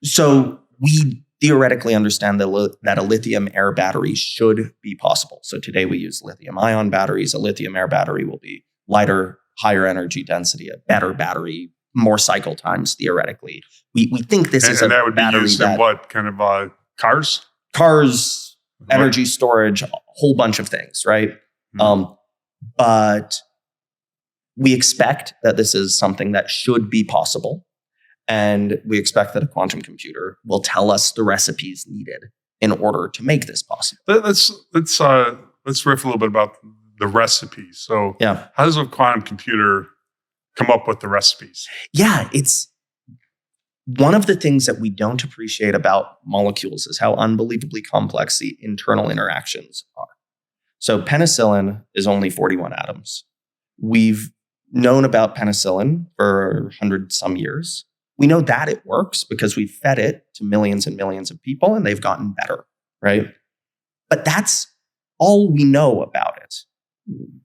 Speaker 3: So we theoretically understand that a lithium air battery should be possible. So today we use lithium ion batteries. A lithium air battery will be lighter, higher energy density, a better battery, more cycle times theoretically. We think this is a
Speaker 2: that would
Speaker 3: battery
Speaker 2: be used in what kind of cars?
Speaker 3: Cars, energy storage, a whole bunch of things, right?
Speaker 2: Mhm.
Speaker 3: But we expect that this is something that should be possible. And we expect that a quantum computer will tell us the recipes needed in order to make this possible.
Speaker 2: Let's riff a little bit about the recipes. So,
Speaker 3: Yeah.
Speaker 2: how does a quantum computer come up with the recipes?
Speaker 3: Yeah, it's one of the things that we don't appreciate about molecules is how unbelievably complex the internal interactions are. So penicillin is only 41 atoms. We've known about penicillin for 100 some years. We know that it works because we've fed it to millions and millions of people and they've gotten better, right? But that's all we know about it.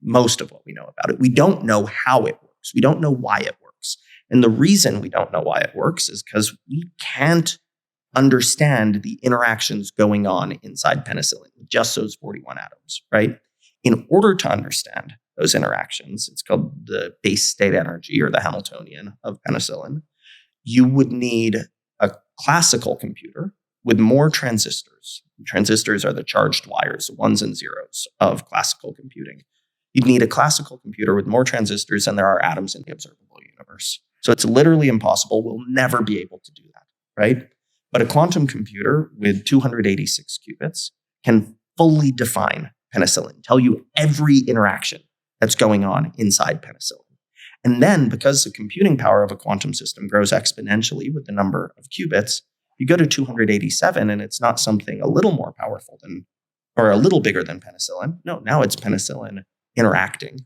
Speaker 3: Most of what we know about it. We don't know how it works. We don't know why it works. And the reason we don't know why it works is because we can't understand the interactions going on inside penicillin, just those 41 atoms, right? In order to understand those interactions, it's called the base state energy or the Hamiltonian of penicillin, you would need a classical computer with more transistors. Transistors are the charged wires, the ones and zeros of classical computing. You'd need a classical computer with more transistors than there are atoms in the observable universe. So it's literally impossible. We'll never be able to do that, right? But a quantum computer with 286 qubits can fully define penicillin, tell you every interaction that's going on inside penicillin. And then, because the computing power of a quantum system grows exponentially with the number of qubits, you go to 287 and it's not something a little more powerful than, or a little bigger than penicillin. No, now it's penicillin interacting.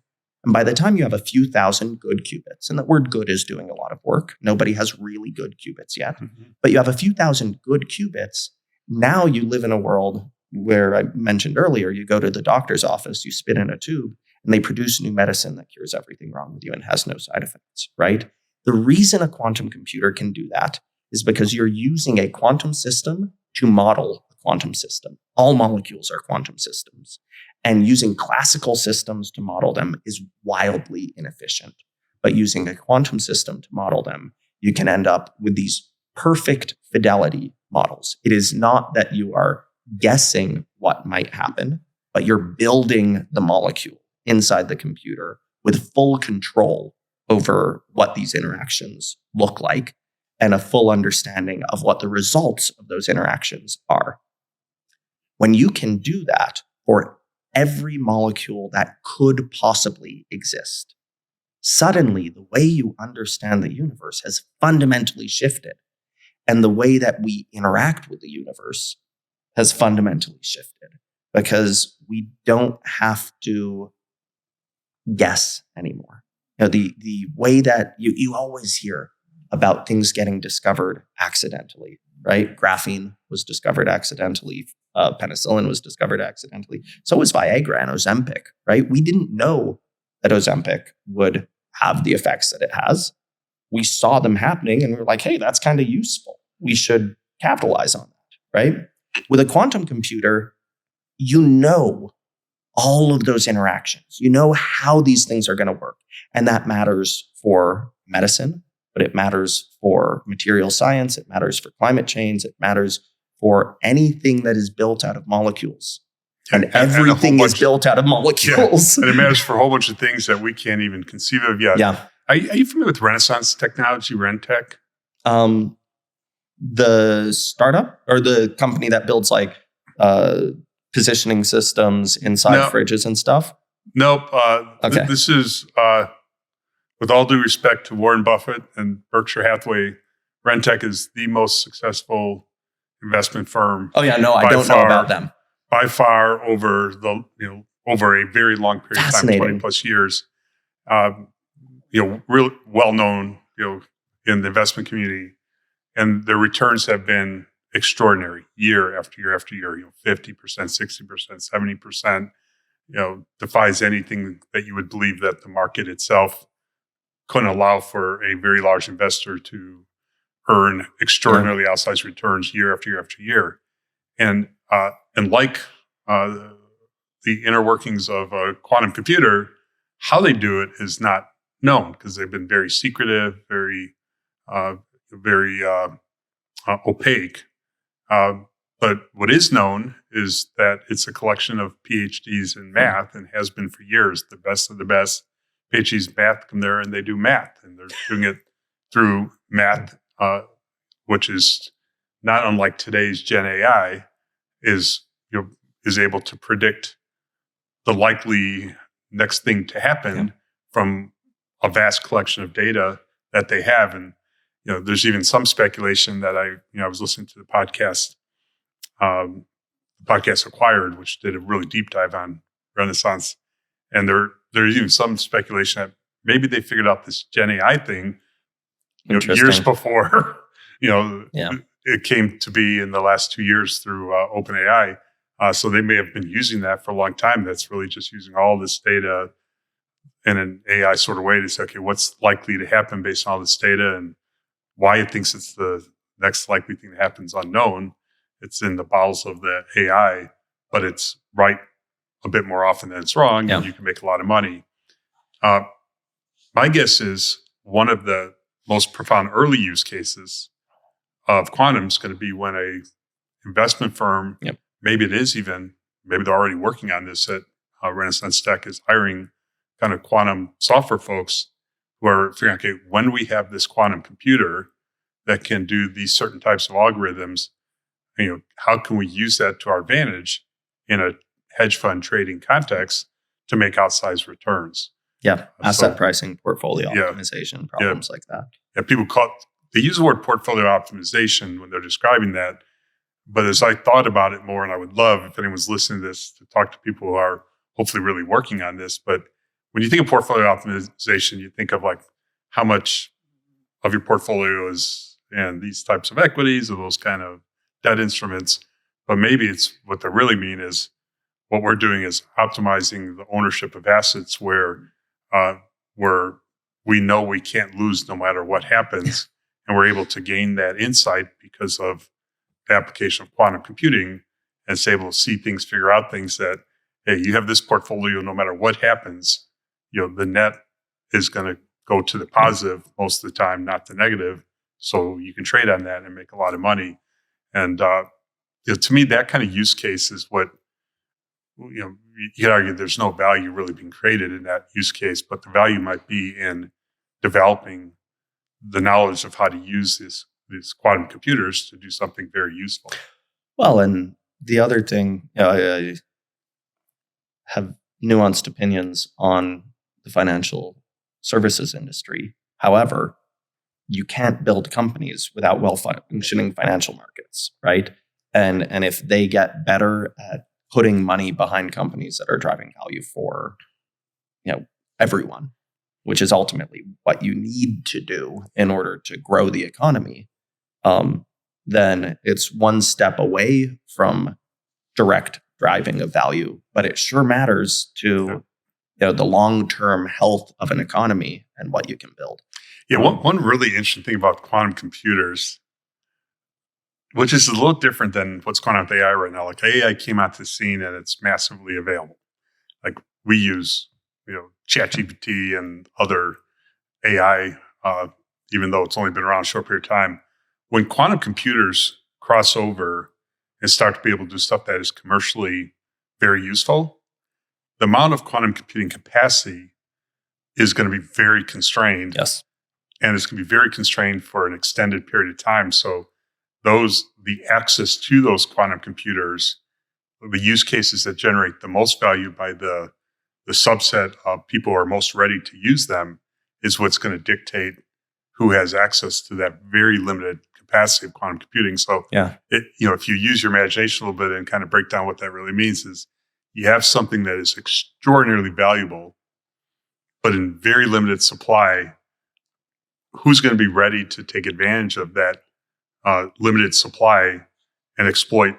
Speaker 3: And by the time you have a few thousand good qubits, and the word good is doing a lot of work, nobody has really good qubits yet, but you have a few thousand good qubits, now you live in a world where I mentioned earlier, you go to the doctor's office, you spit in a tube, and they produce new medicine that cures everything wrong with you and has no side effects, right? The reason a quantum computer can do that is because you're using a quantum system to model a quantum system. All molecules are quantum systems. And using classical systems to model them is wildly inefficient. But using a quantum system to model them, you can end up with these perfect fidelity models. It is not that you are guessing what might happen, but you're building the molecule inside the computer with full control over what these interactions look like and a full understanding of what the results of those interactions are. When you can do that for every molecule that could possibly exist, suddenly the way you understand the universe has fundamentally shifted. And the way that we interact with the universe has fundamentally shifted because we don't have to guess anymore. You know, the way that you always hear about things getting discovered accidentally, right? Graphene was discovered accidentally. Penicillin was discovered accidentally. So was Viagra and Ozempic, right? We didn't know that Ozempic would have the effects that it has. We saw them happening and we were like, hey, that's kind of useful. We should capitalize on that, right? With a quantum computer, you know all of those interactions. You know how these things are going to work. And that matters for medicine, but it matters for material science. It matters for climate change. It matters for anything that is built out of molecules. And everything is built out of molecules.
Speaker 2: Yeah. And it matters for a whole bunch of things that we can't even conceive of yet.
Speaker 3: Yeah.
Speaker 2: Are you familiar with Renaissance Technology, Rentech?
Speaker 3: The startup or the company that builds like positioning systems inside fridges and stuff?
Speaker 2: Nope.
Speaker 3: Okay.
Speaker 2: This is, with all due respect to Warren Buffett and Berkshire Hathaway, Rentech is the most successful investment firm.
Speaker 3: Oh yeah, no, I don't know about them.
Speaker 2: By far, over over a very long period of time, 20 plus years. Real well known, in the investment community, and their returns have been extraordinary year after year after year. 50%, 60%, 70%. Defies anything that you would believe that the market itself couldn't allow for a very large investor to earn extraordinarily outsized returns year after year after year. And like the inner workings of a quantum computer, how they do it is not known because they've been very secretive, very opaque. But what is known is that it's a collection of PhDs in math and has been for years. The best of the best PhDs in math come there and they do math. And they're doing it through math, which is not unlike today's Gen AI, is able to predict the likely next thing to happen from a vast collection of data that they have. And there's even some speculation that I was listening to the podcast Acquired, which did a really deep dive on Renaissance. And there's even some speculation that maybe they figured out this Gen AI thing years before it came to be in the last 2 years through OpenAI. So they may have been using that for a long time. That's really just using all this data in an AI sort of way to say, okay, what's likely to happen based on all this data, and why it thinks it's the next likely thing that happens unknown. It's in the bowels of the AI, but it's right a bit more often than it's wrong, and you can make a lot of money. My guess is one of the most profound early use cases of quantum is going to be when a investment firm, maybe they're already working on this at Renaissance Tech, is hiring kind of quantum software folks who are figuring, okay, when we have this quantum computer that can do these certain types of algorithms, how can we use that to our advantage in a hedge fund trading context to make outsized returns?
Speaker 3: Yeah, asset pricing, portfolio optimization, problems like that.
Speaker 2: Yeah, they use the word portfolio optimization when they're describing that. But as I thought about it more, and I would love, if anyone's listening to this, to talk to people who are hopefully really working on this. But when you think of portfolio optimization, you think of like how much of your portfolio is in these types of equities or those kind of debt instruments. But maybe it's what they really mean is what we're doing is optimizing the ownership of assets where we know we can't lose no matter what happens. And we're able to gain that insight because of the application of quantum computing, and it's able to see things, figure out things that, hey, you have this portfolio, no matter what happens, the net is going to go to the positive most of the time, not the negative. So you can trade on that and make a lot of money. And to me, that kind of use case is what, you could argue there's no value really being created in that use case, but the value might be in developing the knowledge of how to use these quantum computers to do something very useful.
Speaker 3: Well, and the other thing, I have nuanced opinions on the financial services industry. However, you can't build companies without well-functioning financial markets, right? And if they get better at putting money behind companies that are driving value for everyone, which is ultimately what you need to do in order to grow the economy, then it's one step away from direct driving of value, but it sure matters to the long-term health of an economy and what you can build.
Speaker 2: Yeah, one really interesting thing about quantum computers, which is a little different than what's going on with AI right now. Like AI came out to the scene and it's massively available. Like we use, ChatGPT and other AI, even though it's only been around a short period of time. When quantum computers cross over and start to be able to do stuff that is commercially very useful, the amount of quantum computing capacity is going to be very constrained.
Speaker 3: Yes.
Speaker 2: And it's going to be very constrained for an extended period of time. So the access to those quantum computers, the use cases that generate the most value by the subset of people who are most ready to use them, is what's going to dictate who has access to that very limited capacity of quantum computing. So, if you use your imagination a little bit and kind of break down what that really means, is you have something that is extraordinarily valuable, but in very limited supply. Who's going to be ready to take advantage of that limited supply and exploit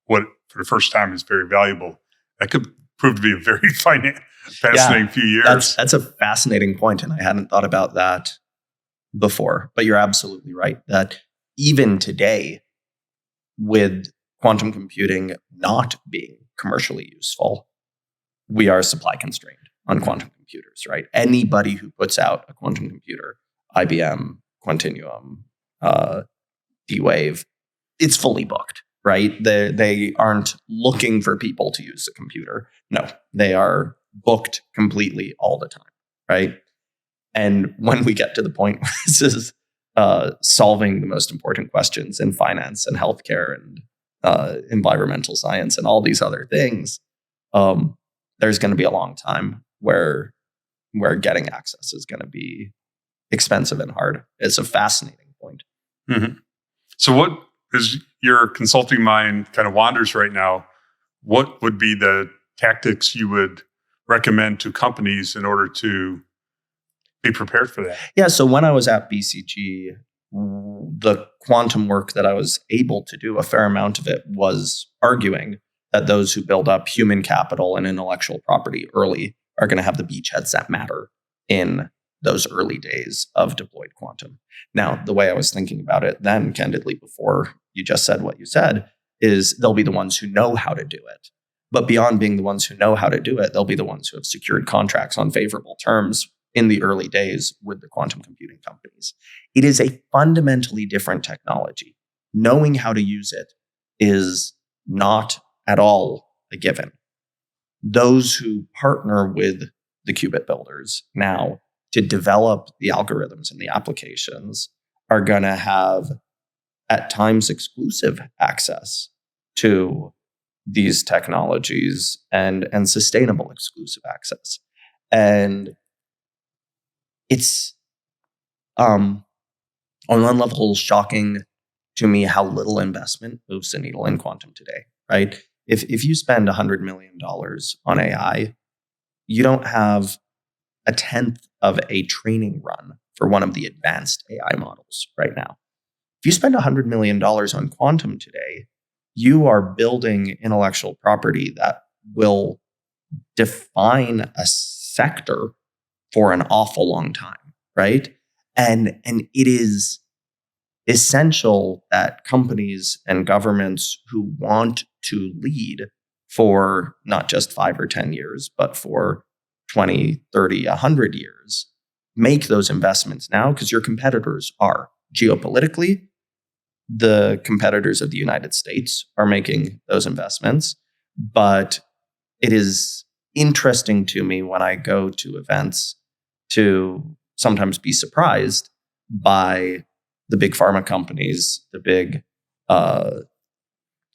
Speaker 2: what, for the first time, is very valuable? That could prove to be a very fascinating few years.
Speaker 3: That's a fascinating point, and I hadn't thought about that before. But you're absolutely right that even today, with quantum computing not being commercially useful, we are supply constrained on quantum computers, right? Anybody who puts out a quantum computer, IBM, Quantinuum, D-Wave, it's fully booked. right? They aren't looking for people to use the computer. No, they are booked completely all the time, right? And when we get to the point where this is solving the most important questions in finance and healthcare and environmental science and all these other things, there's going to be a long time where getting access is going to be expensive and hard. It's a fascinating point.
Speaker 2: Mm-hmm. So what is your consulting mind kind of wanders right now? What would be the tactics you would recommend to companies in order to be prepared for that?
Speaker 3: Yeah. So when I was at BCG, the quantum work that I was able to do, a fair amount of it was arguing that those who build up human capital and intellectual property early are going to have the beachheads that matter in those early days of deployed quantum. Now, the way I was thinking about it then, candidly, before you just said what you said, is they'll be the ones who know how to do it. But beyond being the ones who know how to do it, they'll be the ones who have secured contracts on favorable terms in the early days with the quantum computing companies. It is a fundamentally different technology. Knowing how to use it is not at all a given. Those who partner with the qubit builders now to develop the algorithms and the applications are going to have, at times, exclusive access to these technologies and sustainable exclusive access. And it's, on one level, shocking to me how little investment moves the needle in quantum today, right? If you spend $100 million on AI, you don't have a tenth of a training run for one of the advanced AI models right now. If you spend $100 million on quantum today, you are building intellectual property that will define a sector for an awful long time, right? And it is essential that companies and governments who want to lead for not just 5 or 10 years, but for 20, 30, 100 years, make those investments now, because your competitors are. Geopolitically, the competitors of the United States are making those investments. But it is interesting to me when I go to events to sometimes be surprised by the big pharma companies, the big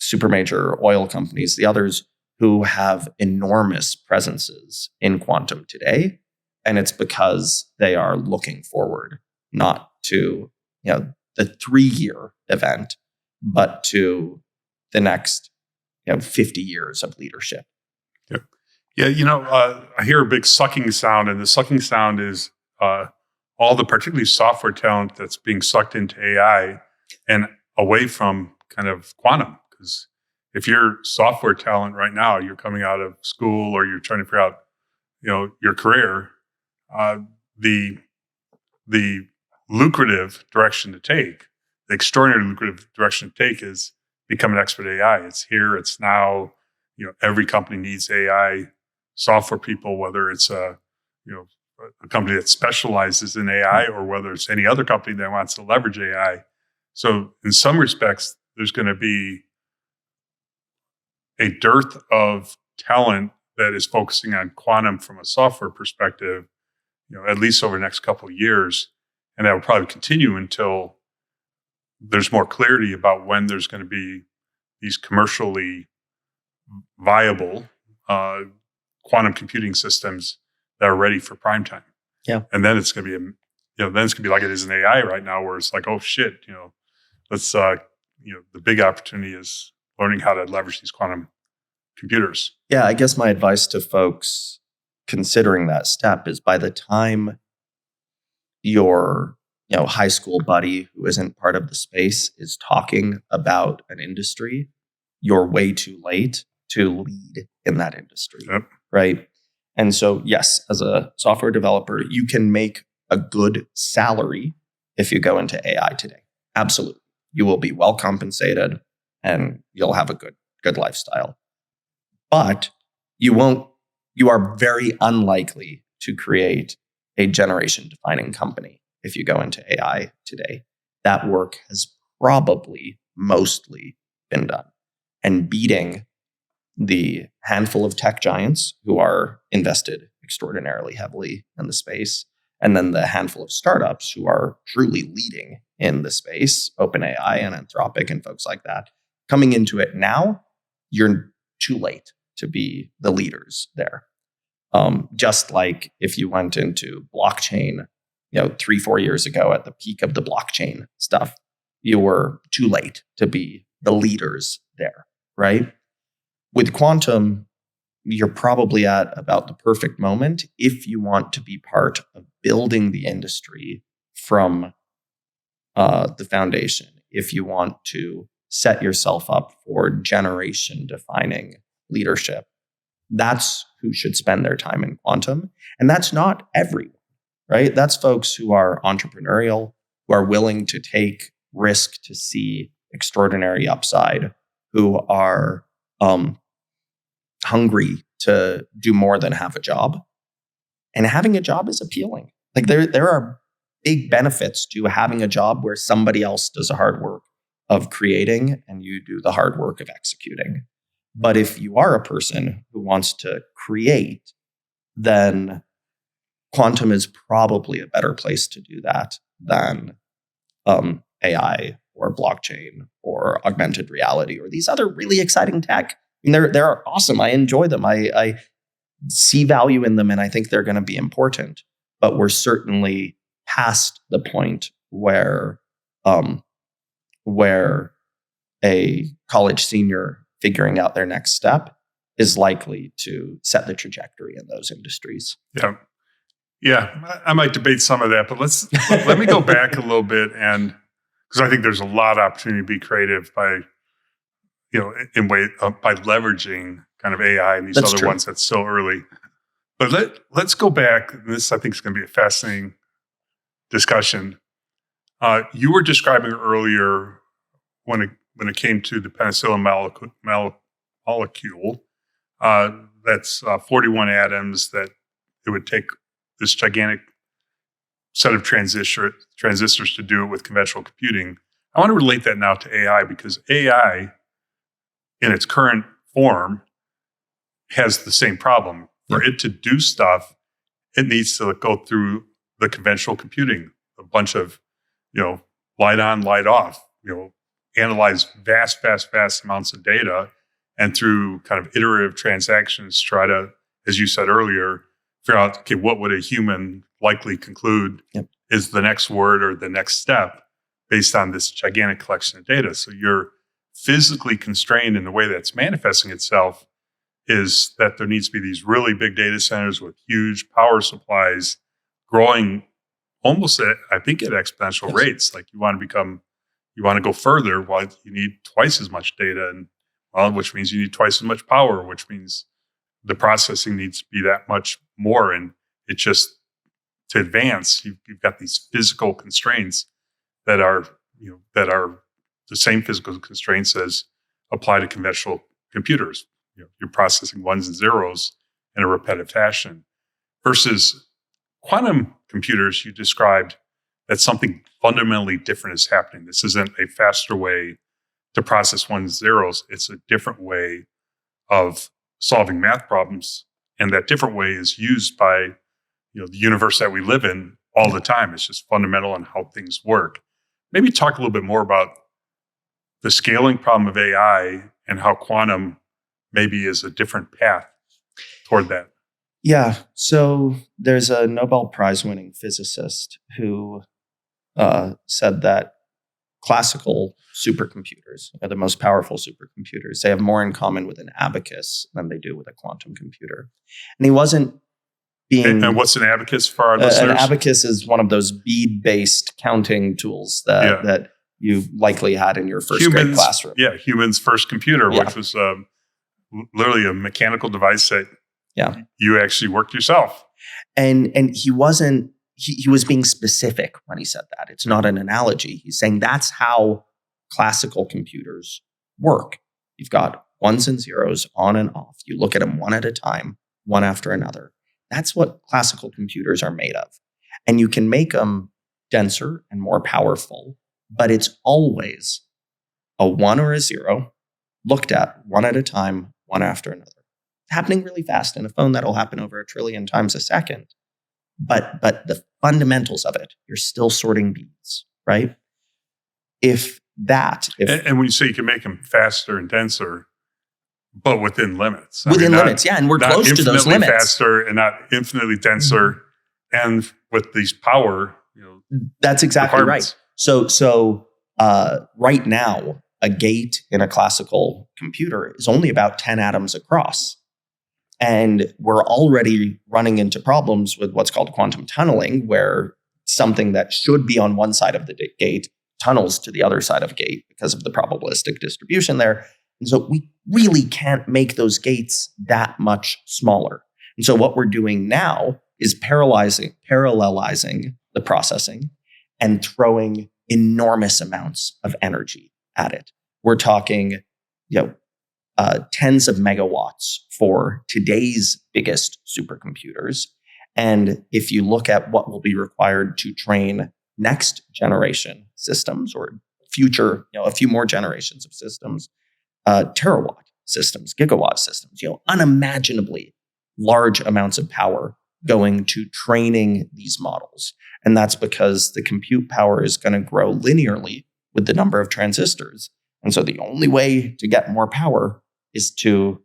Speaker 3: super major oil companies, the others who have enormous presences in quantum today. And it's because they are looking forward, not to the 3-year event, but to the next 50 years of leadership.
Speaker 2: Yep. Yeah, I hear a big sucking sound, and the sucking sound is all the particularly software talent that's being sucked into AI and away from kind of quantum. Because if you're software talent right now, you're coming out of school or you're trying to figure out, your career, the lucrative direction to take, the extraordinarily lucrative direction to take is become an expert AI. It's here, it's now. Every company needs AI software people, whether it's a company that specializes in AI or whether it's any other company that wants to leverage AI. So in some respects, there's going to be a dearth of talent that is focusing on quantum from a software perspective, at least over the next couple of years. And that will probably continue until there's more clarity about when there's going to be these commercially viable quantum computing systems that are ready for prime time.
Speaker 3: Yeah.
Speaker 2: And then it's going to be then it's going to be like it is in AI right now, where it's like, oh shit, let's the big opportunity is learning how to leverage these quantum computers.
Speaker 3: Yeah, I guess my advice to folks considering that step is, by the time your high school buddy who isn't part of the space is talking about an industry, you're way too late to lead in that industry.
Speaker 2: Yep.
Speaker 3: Right? And so, yes, as a software developer, you can make a good salary if you go into AI today. Absolutely. You will be well compensated and you'll have a good lifestyle. But you are very unlikely to create a generation defining company if you go into AI today. That work has probably mostly been done. and beating the handful of tech giants who are invested extraordinarily heavily in the space, and then the handful of startups who are truly leading in the space, OpenAI and Anthropic and folks like that. Coming into it now, you're too late to be the leaders there. Just like if you went into blockchain, 3-4 years ago at the peak of the blockchain stuff, you were too late to be the leaders there, right? With quantum, you're probably at about the perfect moment if you want to be part of building the industry from the foundation, if you want to set yourself up for generation-defining leadership. That's who should spend their time in quantum. And that's not everyone, right? That's folks who are entrepreneurial, who are willing to take risk to see extraordinary upside, who are hungry to do more than have a job. And having a job is appealing. Like there are big benefits to having a job where somebody else does the hard work of creating and you do the hard work of executing. But if you are a person who wants to create, then quantum is probably a better place to do that than AI or blockchain or augmented reality or these other really exciting tech. I mean, they're awesome. I enjoy them. I see value in them, and I think they're going to be important. But we're certainly past the point where a college senior figuring out their next step is likely to set the trajectory in those industries.
Speaker 2: Yeah. I might debate some of that, but let me go back a little bit, and because I think there's a lot of opportunity to be creative by by leveraging kind of AI and these
Speaker 3: That's
Speaker 2: other
Speaker 3: true.
Speaker 2: ones that's still early. But let's go back. This, I think, is going to be a fascinating discussion. You were describing earlier when it came to the penicillin molecule, that's 41 atoms that it would take this gigantic set of transistors to do it with conventional computing. I want to relate that now to AI, because AI, in its current form, has the same problem. For it to do stuff, it needs to go through the conventional computing, a bunch of, light on, light off, analyze vast amounts of data, and through kind of iterative transactions, try to, as you said earlier, figure out, okay, what would a human likely conclude is the next word or the next step based on this gigantic collection of data. So you're physically constrained in the way that's manifesting itself is that there needs to be these really big data centers with huge power supplies growing almost at exponential rates. Like you want to go further, while you need twice as much data, which means you need twice as much power, which means the processing needs to be that much more. And it just, to advance, you've got these physical constraints that are the same physical constraints as apply to conventional computers. You're processing ones and zeros in a repetitive fashion. Versus quantum computers, you described that something fundamentally different is happening. This isn't a faster way to process ones and zeros. It's a different way of solving math problems. And that different way is used by the universe that we live in all the time. It's just fundamental in how things work. Maybe talk a little bit more about the scaling problem of AI and how quantum maybe is a different path toward that.
Speaker 3: Yeah. So there's a Nobel Prize winning physicist who said that classical supercomputers, the most powerful supercomputers, they have more in common with an abacus than they do with a quantum computer. And he wasn't being...
Speaker 2: And what's an abacus for our listeners?
Speaker 3: An abacus is one of those bead-based counting tools that you likely had in your first grade classroom.
Speaker 2: Yeah, humans' first computer, which was literally a mechanical device that you actually worked yourself.
Speaker 3: And he wasn't, he was being specific when he said that. It's not an analogy. He's saying that's how classical computers work. You've got ones and zeros on and off. You look at them one at a time, one after another. That's what classical computers are made of. And you can make them denser and more powerful, but it's always a 1 or a 0 looked at one at a time, one after another. It's happening really fast. In a phone, that'll happen over 1 trillion times a second. But the fundamentals of it, you're still sorting beads, right? And
Speaker 2: when you say you can make them faster and denser, but within limits.
Speaker 3: Limits, yeah. And we're close to those limits.
Speaker 2: Faster and not infinitely denser. And with these power,
Speaker 3: that's exactly right. So right now, a gate in a classical computer is only about 10 atoms across. And we're already running into problems with what's called quantum tunneling, where something that should be on one side of the gate tunnels to the other side of the gate because of the probabilistic distribution there. And so we really can't make those gates that much smaller. And so what we're doing now is parallelizing the processing and throwing enormous amounts of energy at it. We're talking, tens of megawatts for today's biggest supercomputers. And if you look at what will be required to train next generation systems or future, a few more generations of systems, terawatt systems, gigawatt systems, unimaginably large amounts of power going to training these models. And that's because the compute power is going to grow linearly with the number of transistors. And so the only way to get more power is to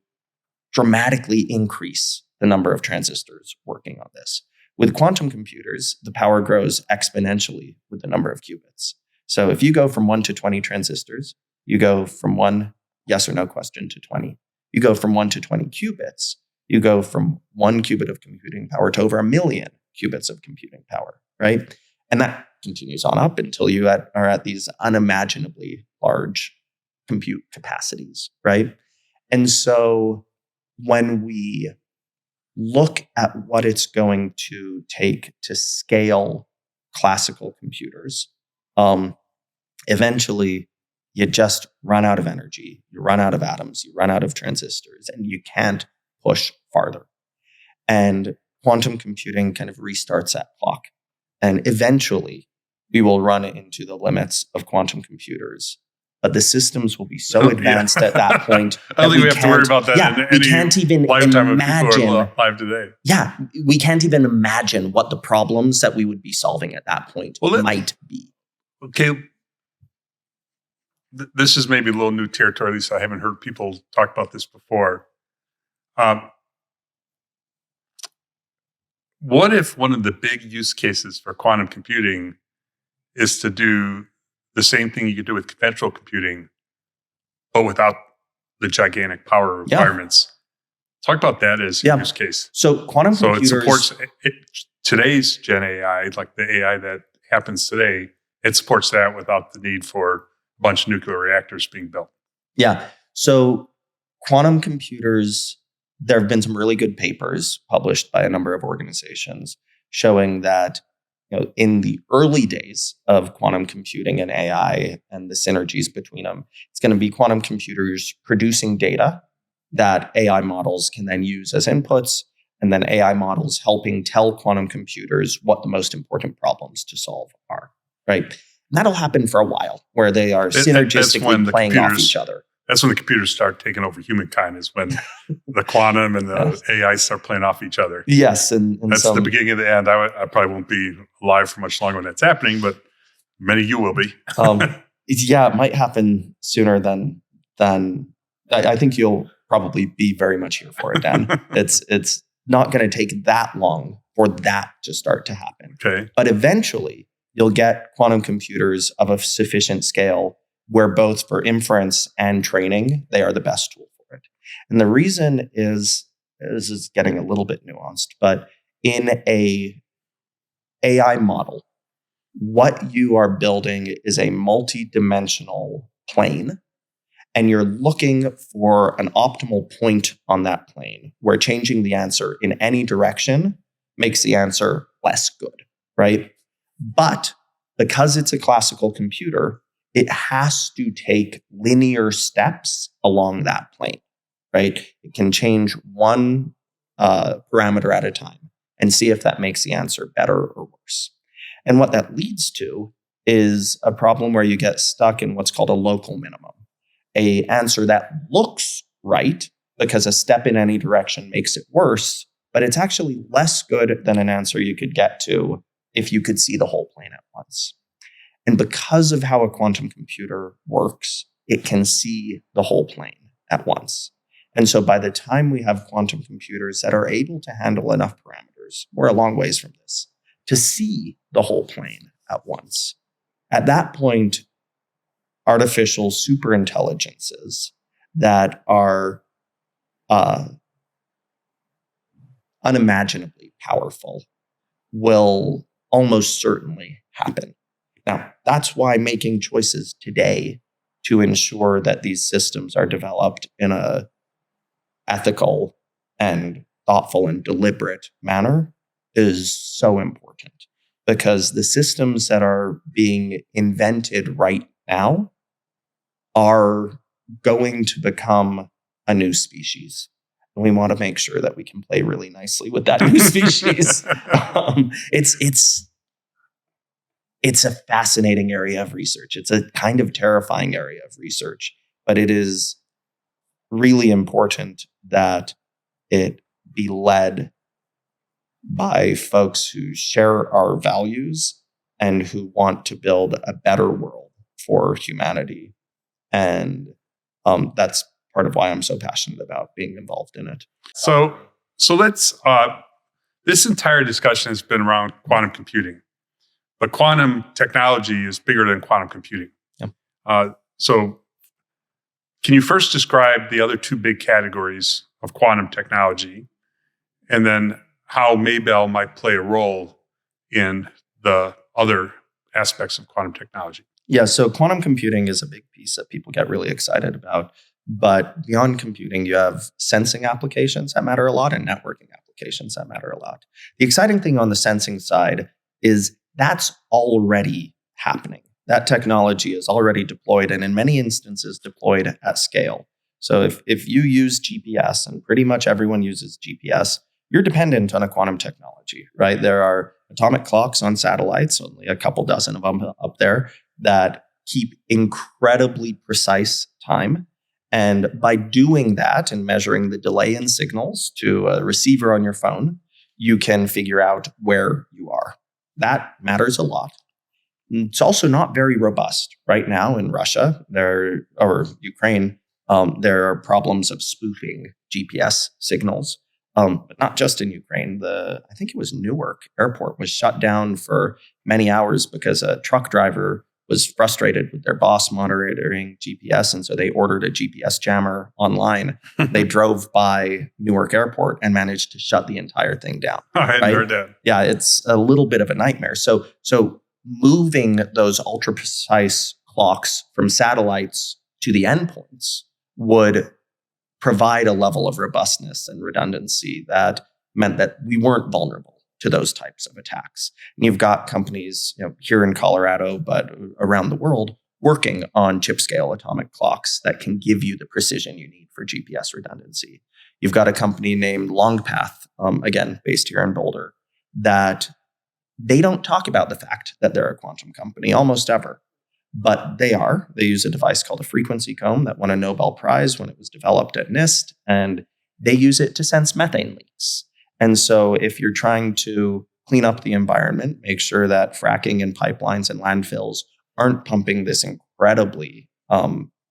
Speaker 3: dramatically increase the number of transistors working on this. With quantum computers, the power grows exponentially with the number of qubits. So if you go from 1 to 20 transistors, you go from one yes or no question to 20. You go from 1 to 20 qubits, you go from 1 qubit of computing power to over 1 million qubits of computing power, right? And that continues on up until you are at these unimaginably large compute capacities, right? And so when we look at what it's going to take to scale classical computers, eventually you just run out of energy, you run out of atoms, you run out of transistors, and you can't push farther. And quantum computing kind of restarts that clock. And eventually we will run into the limits of quantum computers. But the systems will be so advanced at that point.
Speaker 2: I don't think we have to worry about that.
Speaker 3: Yeah, we can't even imagine.
Speaker 2: Alive today.
Speaker 3: Yeah, we can't even imagine what the problems that we would be solving at that point might be.
Speaker 2: Okay, this is maybe a little new territory. At least I haven't heard people talk about this before. What if one of the big use cases for quantum computing is to do the same thing you could do with conventional computing, but without the gigantic power requirements? Talk about that as a use case.
Speaker 3: So quantum computers...
Speaker 2: So it supports today's Gen AI, like the AI that happens today. It supports that without the need for a bunch of nuclear reactors being built.
Speaker 3: Yeah. So quantum computers, there have been some really good papers published by a number of organizations showing that in the early days of quantum computing and AI and the synergies between them, it's going to be quantum computers producing data that AI models can then use as inputs, and then AI models helping tell quantum computers what the most important problems to solve are, right? And that'll happen for a while, where they are synergistically playing off each other.
Speaker 2: That's when the computers start taking over humankind, is when the quantum and the AI start playing off each other.
Speaker 3: Yes. And
Speaker 2: that's the beginning of the end. I probably won't be alive for much longer when that's happening, but many of you will be.
Speaker 3: It might happen sooner than I think you'll probably be very much here for it, Dan. It's not going to take that long for that to start to happen.
Speaker 2: Okay.
Speaker 3: But eventually you'll get quantum computers of a sufficient scale where both for inference and training, they are the best tool for it. And the reason is, this is getting a little bit nuanced, but in a AI model, what you are building is a multi-dimensional plane, and you're looking for an optimal point on that plane where changing the answer in any direction makes the answer less good, right? But because it's a classical computer, it has to take linear steps along that plane, right? It can change one parameter at a time and see if that makes the answer better or worse. And what that leads to is a problem where you get stuck in what's called a local minimum. a answer that looks right because a step in any direction makes it worse, but it's actually less good than an answer you could get to if you could see the whole plane at once. And because of how a quantum computer works, it can see the whole plane at once. And so by the time we have quantum computers that are able to handle enough parameters, we're a long ways from this, to see the whole plane at once. At that point, artificial superintelligences that are unimaginably powerful will almost certainly happen. Now, that's why making choices today to ensure that these systems are developed in a ethical and thoughtful and deliberate manner is so important, because the systems that are being invented right now are going to become a new species. And we want to make sure that we can play really nicely with that new species. It's a fascinating area of research. It's a kind of terrifying area of research, but it is really important that it be led by folks who share our values and who want to build a better world for humanity. And that's part of why I'm so passionate about being involved in it.
Speaker 2: So let's, this entire discussion has been around quantum computing, but quantum technology is bigger than quantum computing.
Speaker 3: Yeah.
Speaker 2: So can you first describe the other two big categories of quantum technology, and then how Maybell might play a role in the other aspects of quantum technology?
Speaker 3: Yeah, so quantum computing is a big piece that people get really excited about. But beyond computing, you have sensing applications that matter a lot and networking applications that matter a lot. The exciting thing on the sensing side is that's already happening. That technology is already deployed, and in many instances deployed at scale. So if you use GPS, and pretty much everyone uses GPS, you're dependent on a quantum technology, right? There are atomic clocks on satellites, only a couple dozen of them up there, that keep incredibly precise time. And by doing that and measuring the delay in signals to a receiver on your phone, you can figure out where you are. That matters a lot. It's also not very robust. Right now in Russia or Ukraine, there are problems of spoofing GPS signals. But not just in Ukraine. I think it was Newark Airport was shut down for many hours because a truck driver was frustrated with their boss monitoring GPS. And so they ordered a GPS jammer online. They drove by Newark Airport and managed to shut the entire thing down.
Speaker 2: I hadn't heard that.
Speaker 3: Yeah, it's a little bit of a nightmare. So moving those ultra precise clocks from satellites to the endpoints would provide a level of robustness and redundancy that meant that we weren't vulnerable to those types of attacks. And you've got companies, here in Colorado, but around the world, working on chip-scale atomic clocks that can give you the precision you need for GPS redundancy. You've got a company named LongPath, again, based here in Boulder, that they don't talk about the fact that they're a quantum company almost ever. But they are. They use a device called a frequency comb that won a Nobel Prize when it was developed at NIST, and they use it to sense methane leaks. And so if you're trying to clean up the environment, make sure that fracking and pipelines and landfills aren't pumping this incredibly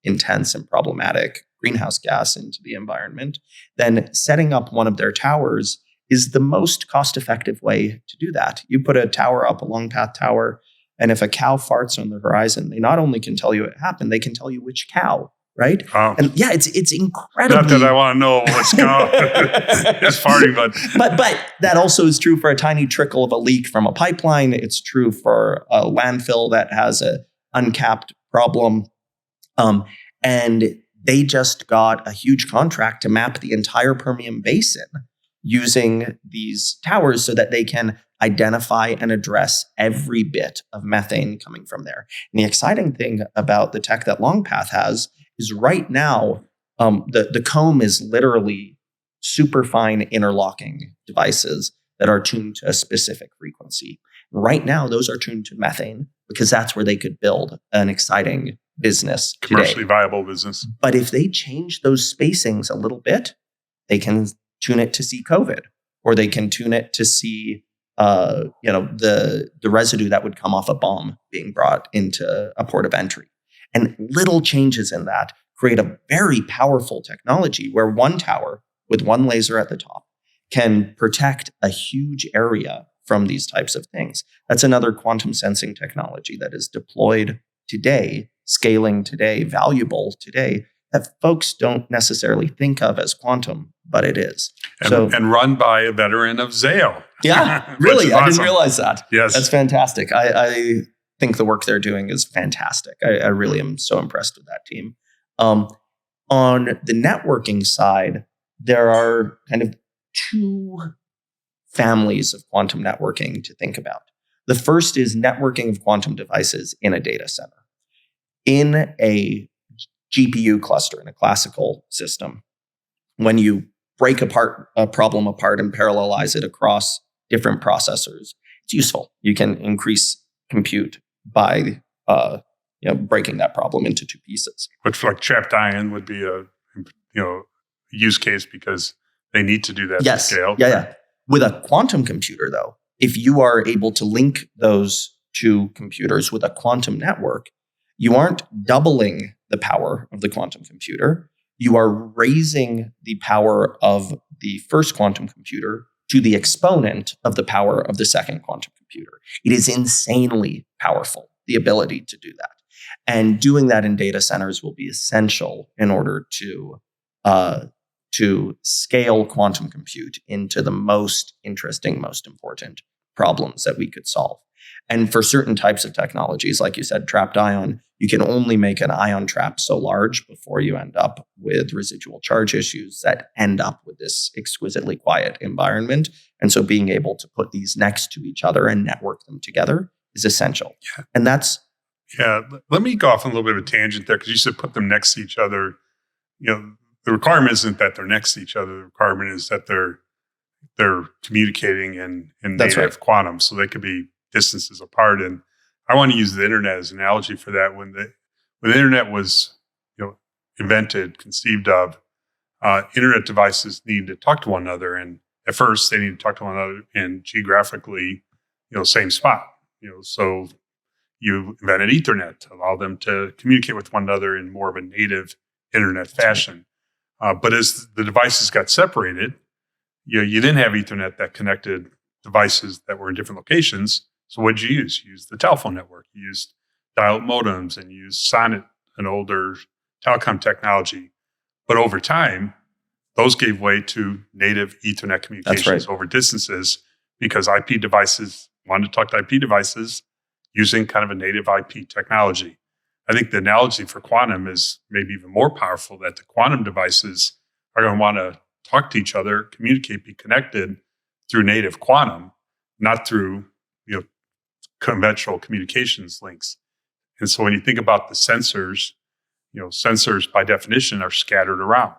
Speaker 3: intense and problematic greenhouse gas into the environment, then setting up one of their towers is the most cost-effective way to do that. You put a tower up, a LongPath tower, and if a cow farts on the horizon, they not only can tell you it happened, they can tell you which cow, right?
Speaker 2: Oh.
Speaker 3: And yeah, it's incredibly...
Speaker 2: Not that I want to know which cow is farting, but...
Speaker 3: But that also is true for a tiny trickle of a leak from a pipeline. It's true for a landfill that has an uncapped problem. And they just got a huge contract to map the entire Permian Basin using these towers so that they can identify and address every bit of methane coming from there. And the exciting thing about the tech that LongPath has is right now, the comb is literally super fine interlocking devices that are tuned to a specific frequency. Right now, those are tuned to methane because that's where they could build an exciting business today.
Speaker 2: Commercially viable business.
Speaker 3: But if they change those spacings a little bit, they can tune it to see COVID, or they can tune it to see the residue that would come off a bomb being brought into a port of entry. And little changes in that create a very powerful technology where one tower with one laser at the top can protect a huge area from these types of things. That's another quantum sensing technology that is deployed today, scaling today, valuable today, that folks don't necessarily think of as quantum, but it is.
Speaker 2: And run by a veteran of Zayo.
Speaker 3: Yeah, really. I
Speaker 2: awesome.
Speaker 3: Didn't realize that.
Speaker 2: Yes.
Speaker 3: That's fantastic. I think the work they're doing is fantastic. I really am so impressed with that team. On the networking side, there are kind of two families of quantum networking to think about. The first is networking of quantum devices in a data center. In a GPU cluster, in a classical system, when you break a problem apart and parallelize it across different processors, it's useful. You can increase compute by breaking that problem into two pieces.
Speaker 2: Which, like trapped ion, would be a use case because they need to do that
Speaker 3: Yes.
Speaker 2: to scale.
Speaker 3: Yeah. With a quantum computer, though, if you are able to link those two computers with a quantum network, you aren't doubling the power of the quantum computer. You are raising the power of the first quantum computer to the exponent of the power of the second quantum computer. It is insanely powerful, the ability to do that. And doing that in data centers will be essential in order to scale quantum compute into the most interesting, most important problems that we could solve. And for certain types of technologies, like you said, trapped ion, you can only make an ion trap so large before you end up with residual charge issues that end up with this exquisitely quiet environment. And so being able to put these next to each other and network them together is essential.
Speaker 2: Yeah.
Speaker 3: And that's...
Speaker 2: Yeah. Let me go off on a little bit of a tangent there, because you said put them next to each other. The requirement isn't that they're next to each other. The requirement is that they're communicating in
Speaker 3: That's
Speaker 2: native
Speaker 3: right.
Speaker 2: quantum, so they could be distances apart. And I want to use the internet as an analogy for that. When the internet was invented, conceived of, internet devices needed to talk to one another, and at first they needed to talk to one another in geographically same spot. So you invented Ethernet to allow them to communicate with one another in more of a native internet fashion. But as the devices got separated, you didn't have Ethernet that connected devices that were in different locations. So what did you use? You used the telephone network. You used dial-up modems, and you used SONET, an older telecom technology. But over time, those gave way to native Ethernet communications over distances, because IP devices wanted to talk to IP devices using kind of a native IP technology. I think the analogy for quantum is maybe even more powerful, that the quantum devices are going to want to talk to each other, communicate, be connected through native quantum, not through conventional communications links. And so when you think about the sensors, sensors by definition are scattered around.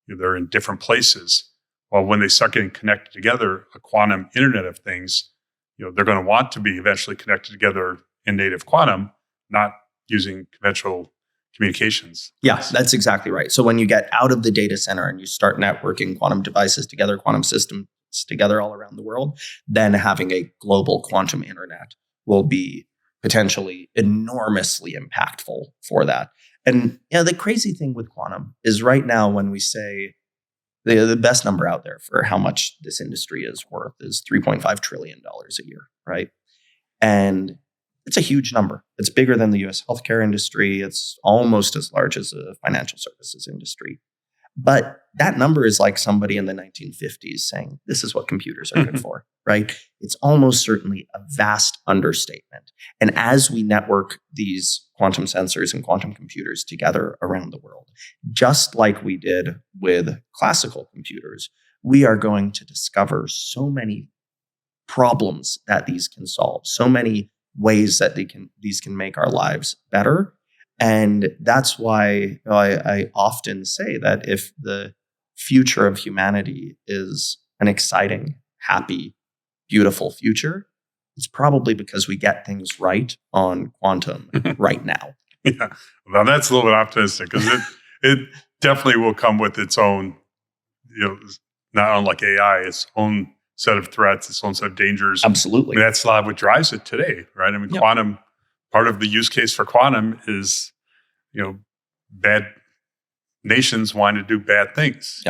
Speaker 2: They're in different places. Well, when they start getting connected together, a quantum Internet of Things, they're going to want to be eventually connected together in native quantum, not using conventional communications.
Speaker 3: Yeah, that's exactly right. So when you get out of the data center and you start networking quantum devices together, quantum systems together all around the world, then having a global quantum internet will be potentially enormously impactful for that. And the crazy thing with quantum is right now, when we say the best number out there for how much this industry is worth is $3.5 trillion a year, right? And it's a huge number. It's bigger than the US healthcare industry. It's almost as large as the financial services industry. But that number is like somebody in the 1950s saying, this is what computers are good for, right? It's almost certainly a vast understatement. And as we network these quantum sensors and quantum computers together around the world, just like we did with classical computers, we are going to discover so many problems that these can solve, so many ways that these can make our lives better. And that's why I often say that if the future of humanity is an exciting, happy, beautiful future, it's probably because we get things right on quantum right now.
Speaker 2: Yeah. Well, that's a little bit optimistic because it definitely will come with its own, not unlike AI, its own set of threats, its own set of dangers.
Speaker 3: Absolutely.
Speaker 2: I mean, that's a lot of what drives it today, right? I mean, quantum, part of the use case for quantum is, bad nations want to do bad things,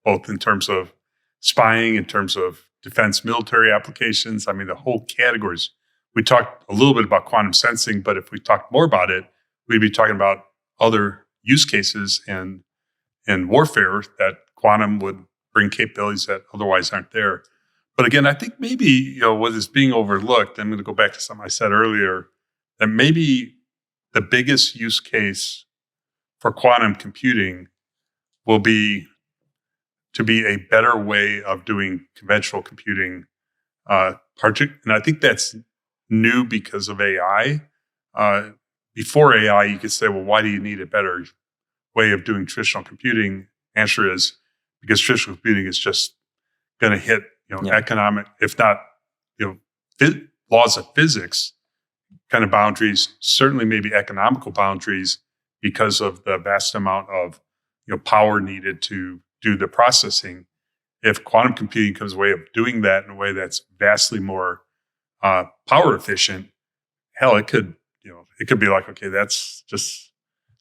Speaker 2: both in terms of spying, in terms of defense military applications. I mean, the whole categories. We talked a little bit about quantum sensing, but if we talked more about it, we'd be talking about other use cases and warfare that quantum would bring capabilities that otherwise aren't there. But again, I think maybe, what is being overlooked, I'm going to go back to something I said earlier, that maybe the biggest use case for quantum computing will be to be a better way of doing conventional computing. And I think that's new because of AI. Before AI, you could say, well, why do you need a better way of doing traditional computing? Answer is because traditional computing is just going to hit, economic, if not, laws of physics kind of boundaries, certainly maybe economical boundaries because of the vast amount of, power needed to do the processing. If quantum computing comes a way of doing that in a way that's vastly more power efficient, hell, it could be like, okay, that's just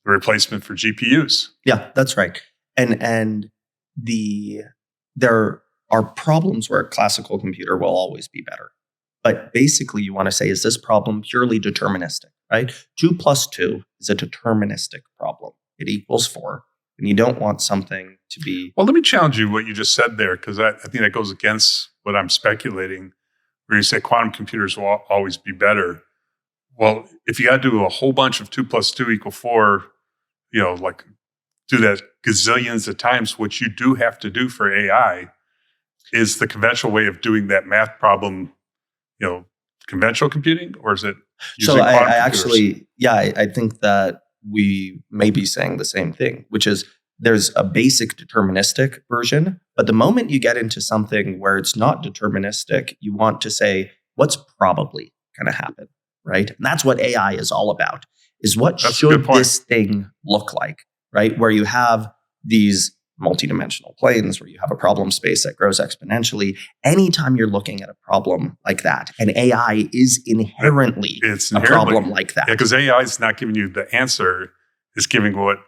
Speaker 2: the replacement for GPUs.
Speaker 3: Yeah, that's right. And there are problems where a classical computer will always be better. But basically, you want to say, is this problem purely deterministic, right? 2 + 2 is a deterministic problem. It equals 4. And you don't want something to be...
Speaker 2: Well, let me challenge you what you just said there, because I think that goes against what I'm speculating, where you say quantum computers will always be better. Well, if you got to do a whole bunch of 2 + 2 = 4, like do that gazillions of times, what you do have to do for AI is the conventional way of doing that math problem, conventional computing, or is it using quantum computers?
Speaker 3: Actually, I think that we may be saying the same thing, which is there's a basic deterministic version, but the moment you get into something where it's not deterministic, you want to say, what's probably going to happen, right? And that's what AI is all about, is what should this thing look like, right? Where you have these multidimensional planes, where you have a problem space that grows exponentially. Anytime you're looking at a problem like that, and AI is inherently a problem like that.
Speaker 2: Yeah, because AI is not giving you the answer, it's giving what,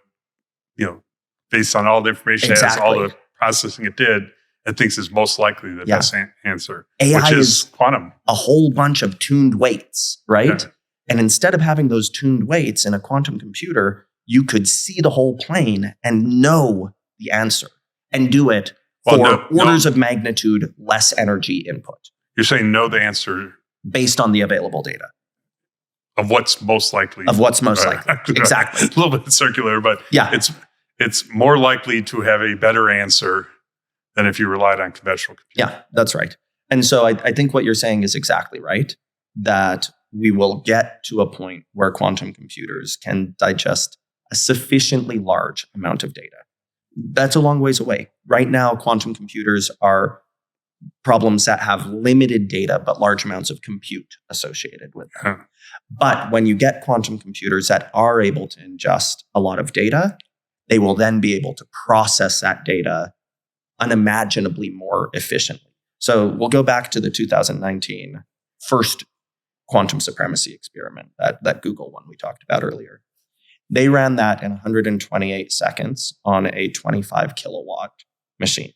Speaker 2: based on all the information it has, all the processing it did, it thinks is most likely the best answer,
Speaker 3: AI
Speaker 2: which is quantum.
Speaker 3: A whole bunch of tuned weights, right? Yeah. And instead of having those tuned weights in a quantum computer, you could see the whole plane and know the answer and do it for orders of magnitude less energy input.
Speaker 2: You're saying know the answer
Speaker 3: based on the available data
Speaker 2: of what's most likely.
Speaker 3: Exactly.
Speaker 2: A little bit circular, but it's more likely to have a better answer than if you relied on conventional computing.
Speaker 3: Yeah, that's right. And so I think what you're saying is exactly right, that we will get to a point where quantum computers can digest a sufficiently large amount of data. That's a long ways away. Right now, quantum computers are problems that have limited data, but large amounts of compute associated with them. But when you get quantum computers that are able to ingest a lot of data, they will then be able to process that data unimaginably more efficiently. So we'll go back to the 2019 first quantum supremacy experiment, that Google one we talked about earlier. They ran that in 128 seconds on a 25 kilowatt machine.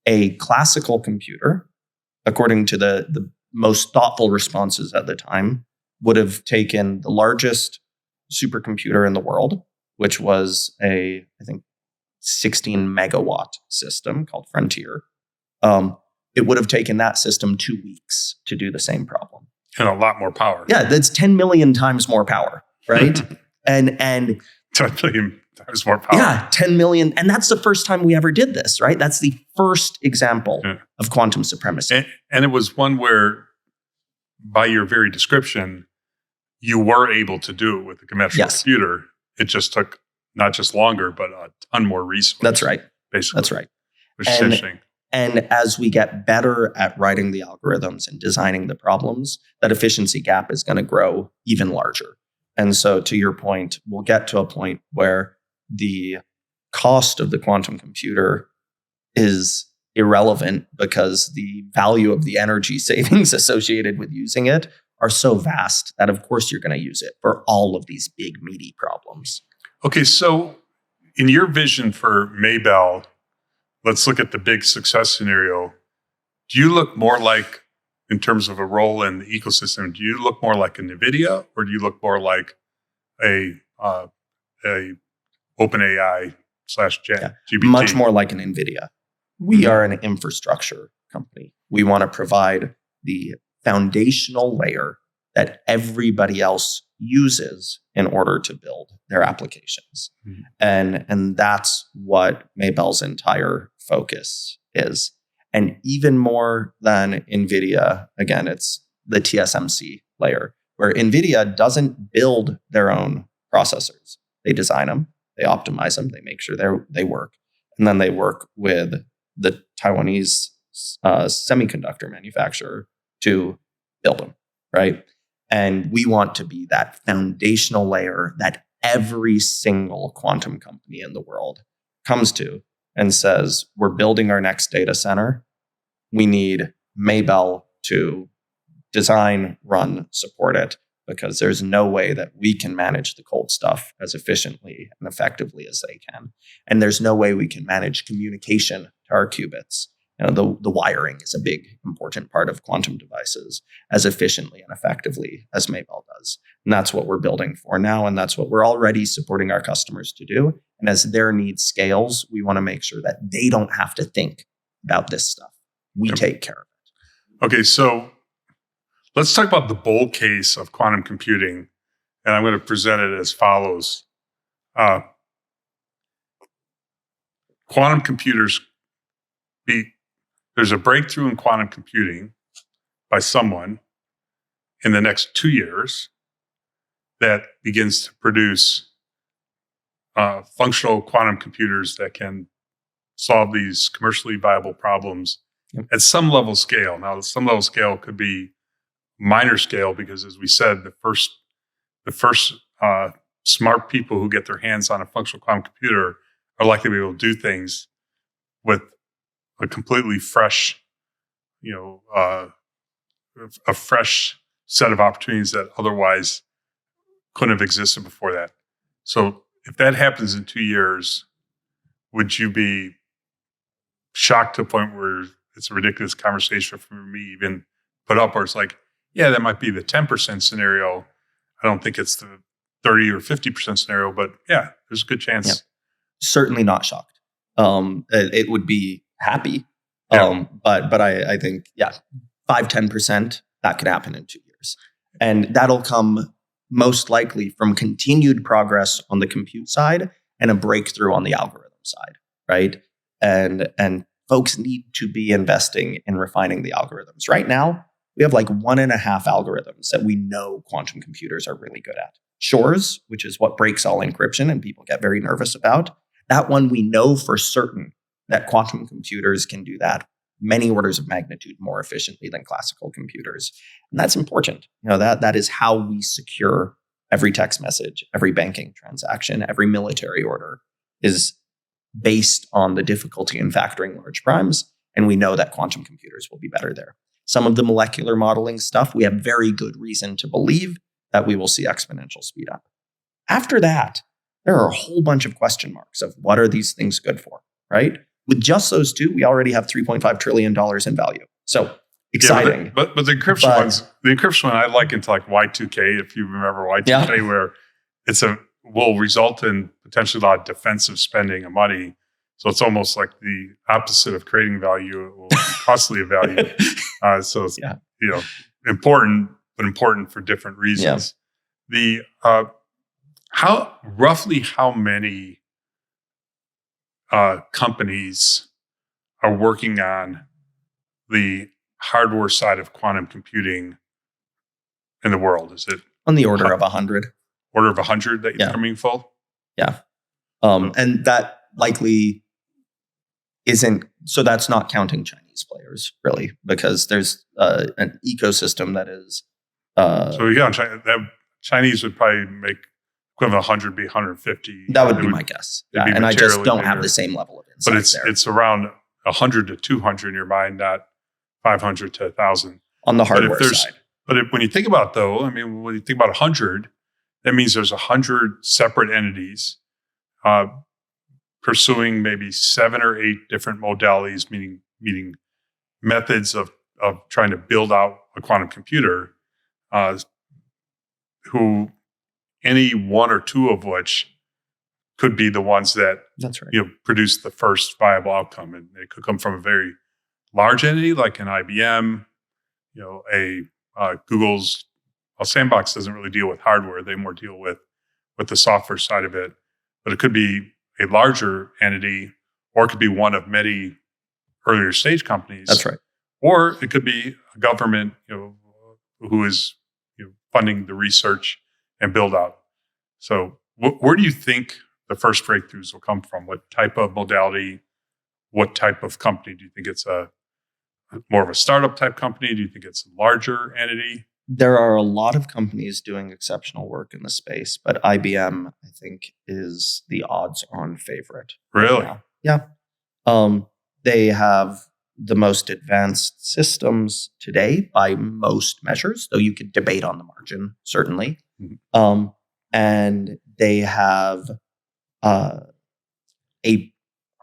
Speaker 3: A classical computer, according to the most thoughtful responses at the time, would have taken the largest supercomputer in the world, which was I think 16 megawatt system called Frontier. It would have taken that system 2 weeks to do the same problem.
Speaker 2: And a lot more power.
Speaker 3: Yeah, that's 10 million times more power, right? and
Speaker 2: 10 million times more power.
Speaker 3: Yeah, 10 million. And that's the first time we ever did this, right? That's the first example of quantum supremacy.
Speaker 2: And it was one where, by your very description, you were able to do it with a conventional computer. It just took not just longer, but a ton more resources.
Speaker 3: That's right.
Speaker 2: Basically.
Speaker 3: That's right.
Speaker 2: Which is interesting.
Speaker 3: And as we get better at writing the algorithms and designing the problems, that efficiency gap is going to grow even larger. And so to your point, we'll get to a point where the cost of the quantum computer is irrelevant because the value of the energy savings associated with using it are so vast that of course you're going to use it for all of these big meaty problems.
Speaker 2: Okay, so in your vision for Maybell, let's look at the big success scenario. Do you look more like, in terms of a role in the ecosystem, do you look more like a NVIDIA, or do you look more like a OpenAI / GPT?
Speaker 3: Much more like an NVIDIA. We are an infrastructure company. We want to provide the foundational layer that everybody else uses in order to build their applications. And that's what Maybell's entire focus is. And even more than NVIDIA, again, it's the TSMC layer, where NVIDIA doesn't build their own processors. They design them, they optimize them, they make sure they work. And then they work with the Taiwanese semiconductor manufacturer to build them, right? And we want to be that foundational layer that every single quantum company in the world comes to and says, we're building our next data center. We need Maybell to design, run, support it, because there's no way that we can manage the cold stuff as efficiently and effectively as they can. And there's no way we can manage communication to our qubits. You know, the wiring is a big, important part of quantum devices as efficiently and effectively as Maybell does. And that's what we're building for now. And that's what we're already supporting our customers to do. And as their need scales, we want to make sure that they don't have to think about this stuff. We take care of it.
Speaker 2: Okay, so let's talk about the bull case of quantum computing. And I'm going to present it as follows. Quantum computers there's a breakthrough in quantum computing by someone in the next 2 years that begins to produce functional quantum computers that can solve these commercially viable problems at some level scale. Now, some level scale could be minor scale because, as we said, the first smart people who get their hands on a functional quantum computer are likely to be able to do things with a completely fresh, a fresh set of opportunities that otherwise couldn't have existed before that. So if that happens in 2 years, would you be shocked to a point where it's a ridiculous conversation for me even put up, where it's like, yeah, that might be the 10% scenario. I don't think it's the 30 or 50% scenario, but yeah, there's a good chance.
Speaker 3: Yeah. Certainly not shocked. It would be happy. But I think, 5-10%, that could happen in 2 years. And that'll come most likely from continued progress on the compute side and a breakthrough on the algorithm side, right? And folks need to be investing in refining the algorithms. Right now, we have like 1.5 algorithms that we know quantum computers are really good at. Shor's, which is what breaks all encryption and people get very nervous about. That one we know for certain that quantum computers can do that many orders of magnitude more efficiently than classical computers. And that's important. That is how we secure every text message, every banking transaction, every military order is based on the difficulty in factoring large primes. And we know that quantum computers will be better there. Some of the molecular modeling stuff, we have very good reason to believe that we will see exponential speed up. After that, there are a whole bunch of question marks of what are these things good for, right? With just those two, we already have $3.5 trillion in value. So exciting.
Speaker 2: Yeah, but the encryption one I liken to like Y2K, if you remember Y2K, where will result in potentially a lot of defensive spending of money. So it's almost like the opposite of creating value. It will be costly of value. So it's important, but important for different reasons. Yeah. Roughly how many companies are working on the hardware side of quantum computing in the world? Is it
Speaker 3: on the order of 100?
Speaker 2: Order of 100 that are meaningful?
Speaker 3: Yeah. And that likely isn't, so that's not counting Chinese players, really, because there's an ecosystem that is.
Speaker 2: So yeah, Chinese would probably make equivalent 100 be 150.
Speaker 3: That would be my guess. Yeah, and I just don't have the same level of insight.
Speaker 2: But it's around 100 to 200 in your mind, not 500 to 1,000
Speaker 3: on the hardware side.
Speaker 2: But when you think about it, though, I mean, when you think about 100, that means there's 100 separate entities pursuing maybe 7 or 8 different modalities, meaning methods of trying to build out a quantum computer, who any one or two of which could be the ones that
Speaker 3: That's right.
Speaker 2: Produce the first viable outcome, and it could come from a very large entity like an IBM, Google's. Well, Sandbox doesn't really deal with hardware; they more deal with the software side of it. But it could be a larger entity, or it could be one of many earlier stage companies.
Speaker 3: That's right.
Speaker 2: Or it could be a government, who is funding the research and build out. So, where do you think the first breakthroughs will come from? What type of modality? What type of company? Do you think it's more of a startup type company? Do you think it's a larger entity?
Speaker 3: There are a lot of companies doing exceptional work in the space, but IBM, I think, is the odds-on favorite.
Speaker 2: Really?
Speaker 3: Yeah. They have the most advanced systems today by most measures, though you could debate on the margin, certainly. Mm-hmm. And they have a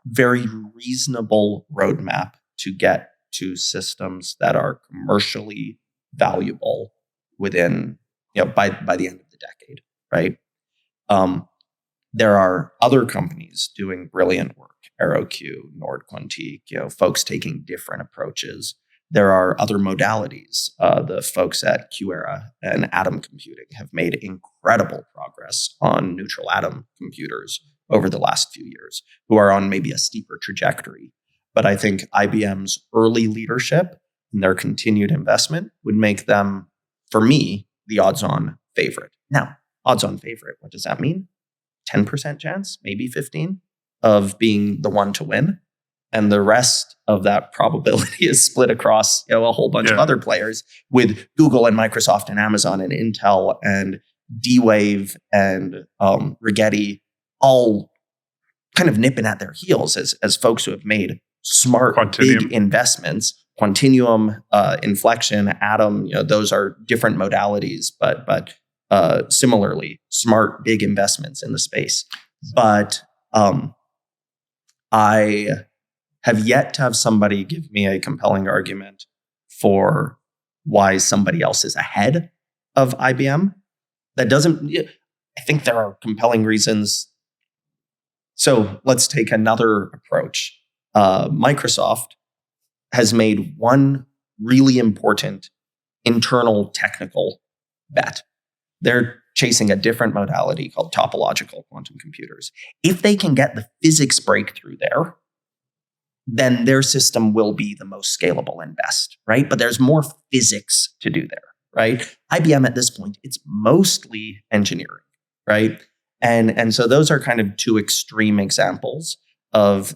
Speaker 3: very reasonable roadmap to get to systems that are commercially valuable within, by the end of the decade, right? There are other companies doing brilliant work, AeroQ, Nord Quantique, folks taking different approaches. There are other modalities. The folks at QEra and atom computing have made incredible progress on neutral atom computers over the last few years, who are on maybe a steeper trajectory. But I think IBM's early leadership and their continued investment would make them, for me, the odds-on favorite. Now, odds-on favorite, what does that mean? 10% chance, maybe 15%, of being the one to win. And the rest of that probability is split across a whole bunch of other players, with Google and Microsoft and Amazon and Intel and D-Wave and Rigetti all kind of nipping at their heels as folks who have made smart, big investments. Quantinuum, Inflection, Atom, those are different modalities, but similarly, smart, big investments in the space. But I have yet to have somebody give me a compelling argument for why somebody else is ahead of IBM. That doesn't, I think there are compelling reasons. So let's take another approach. Microsoft has made one really important internal technical bet. They're chasing a different modality called topological quantum computers. If they can get the physics breakthrough there, then their system will be the most scalable and best, right? But there's more physics to do there, right? IBM at this point, it's mostly engineering, right? And so those are kind of two extreme examples of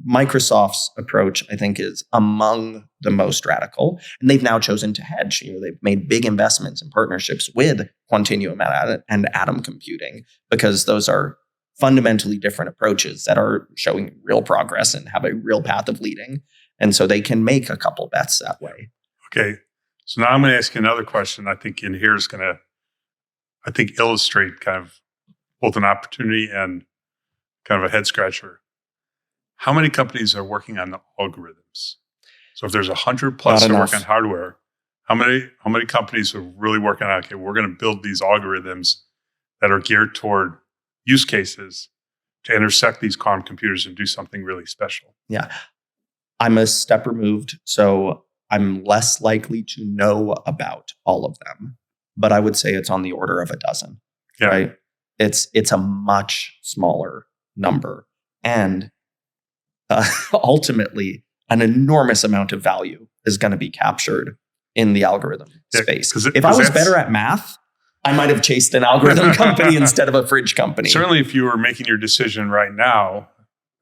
Speaker 3: Microsoft's approach, I think, is among the most radical. And they've now chosen to hedge. They've made big investments and partnerships with Quantinuum and atom computing, because those are fundamentally different approaches that are showing real progress and have a real path of leading. And so they can make a couple bets that way.
Speaker 2: Okay. So now I'm going to ask you another question. I think in here is going to, illustrate kind of both an opportunity and kind of a head scratcher. How many companies are working on the algorithms? So if there's 100 plus that work on hardware, how many companies are really working on, okay, we're going to build these algorithms that are geared toward use cases to intersect these quantum computers and do something really special?
Speaker 3: Yeah. I'm a step removed, so I'm less likely to know about all of them, but I would say it's on the order of a dozen, right? It's a much smaller number. And ultimately, an enormous amount of value is going to be captured in the algorithm space. If I was better at math, I might have chased an algorithm company instead of a fridge company.
Speaker 2: Certainly, if you were making your decision right now,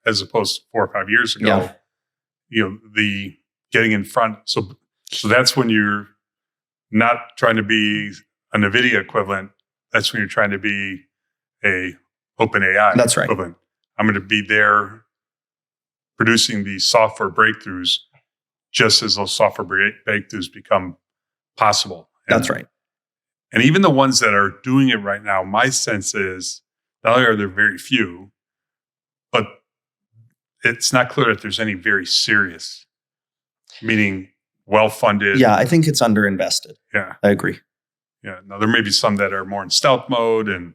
Speaker 2: as opposed to 4 or 5 years ago, the getting in front. So that's when you're not trying to be a NVIDIA equivalent. that's when you're trying to be a open AI.
Speaker 3: That's right.
Speaker 2: equivalent. I'm going to be there producing these software breakthroughs just as those software breakthroughs become possible.
Speaker 3: That's right.
Speaker 2: And even the ones that are doing it right now, my sense is not only are there very few, but it's not clear that there's any very serious, meaning well-funded.
Speaker 3: Yeah, I think it's underinvested.
Speaker 2: Yeah.
Speaker 3: I agree.
Speaker 2: Yeah. Now, there may be some that are more in stealth mode and,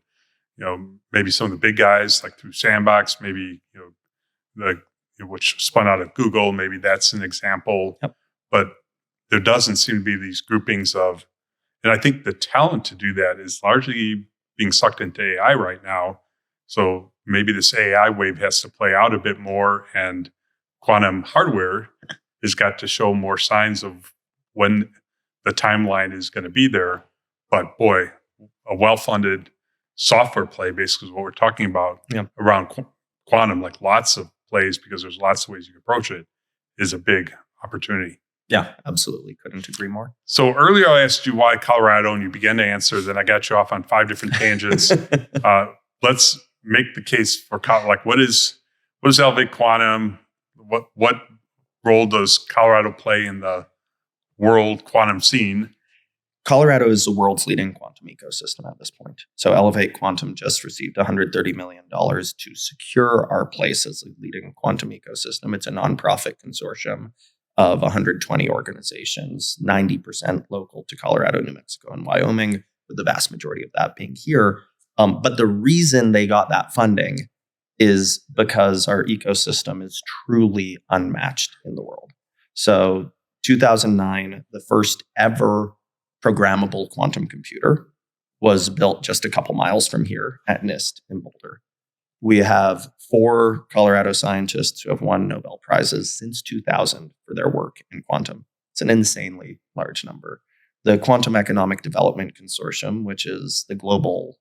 Speaker 2: maybe some of the big guys like through Sandbox, maybe, which spun out of Google, maybe that's an example.
Speaker 3: Yep.
Speaker 2: But there doesn't seem to be these groupings of, and I think the talent to do that is largely being sucked into AI right now. So maybe this AI wave has to play out a bit more, and quantum hardware has got to show more signs of when the timeline is going to be there. But boy, a well-funded software play basically is what we're talking about around quantum, like lots of plays, because there's lots of ways you can approach it, is a big opportunity.
Speaker 3: Yeah, absolutely. Couldn't agree more.
Speaker 2: So earlier I asked you why Colorado, and you began to answer. Then I got you off on 5 different tangents. Let's make the case for what is Elevate Quantum? What role does Colorado play in the world quantum scene?
Speaker 3: Colorado is the world's leading quantum ecosystem at this point. So Elevate Quantum just received $130 million to secure our place as a leading quantum ecosystem. It's a nonprofit consortium of 120 organizations, 90% local to Colorado, New Mexico, and Wyoming, with the vast majority of that being here. But the reason they got that funding is because our ecosystem is truly unmatched in the world. So 2009, the first ever programmable quantum computer was built just a couple miles from here at NIST in Boulder. We have 4 Colorado scientists who have won Nobel Prizes since 2000 for their work in quantum. It's an insanely large number. The Quantum Economic Development Consortium, which is the global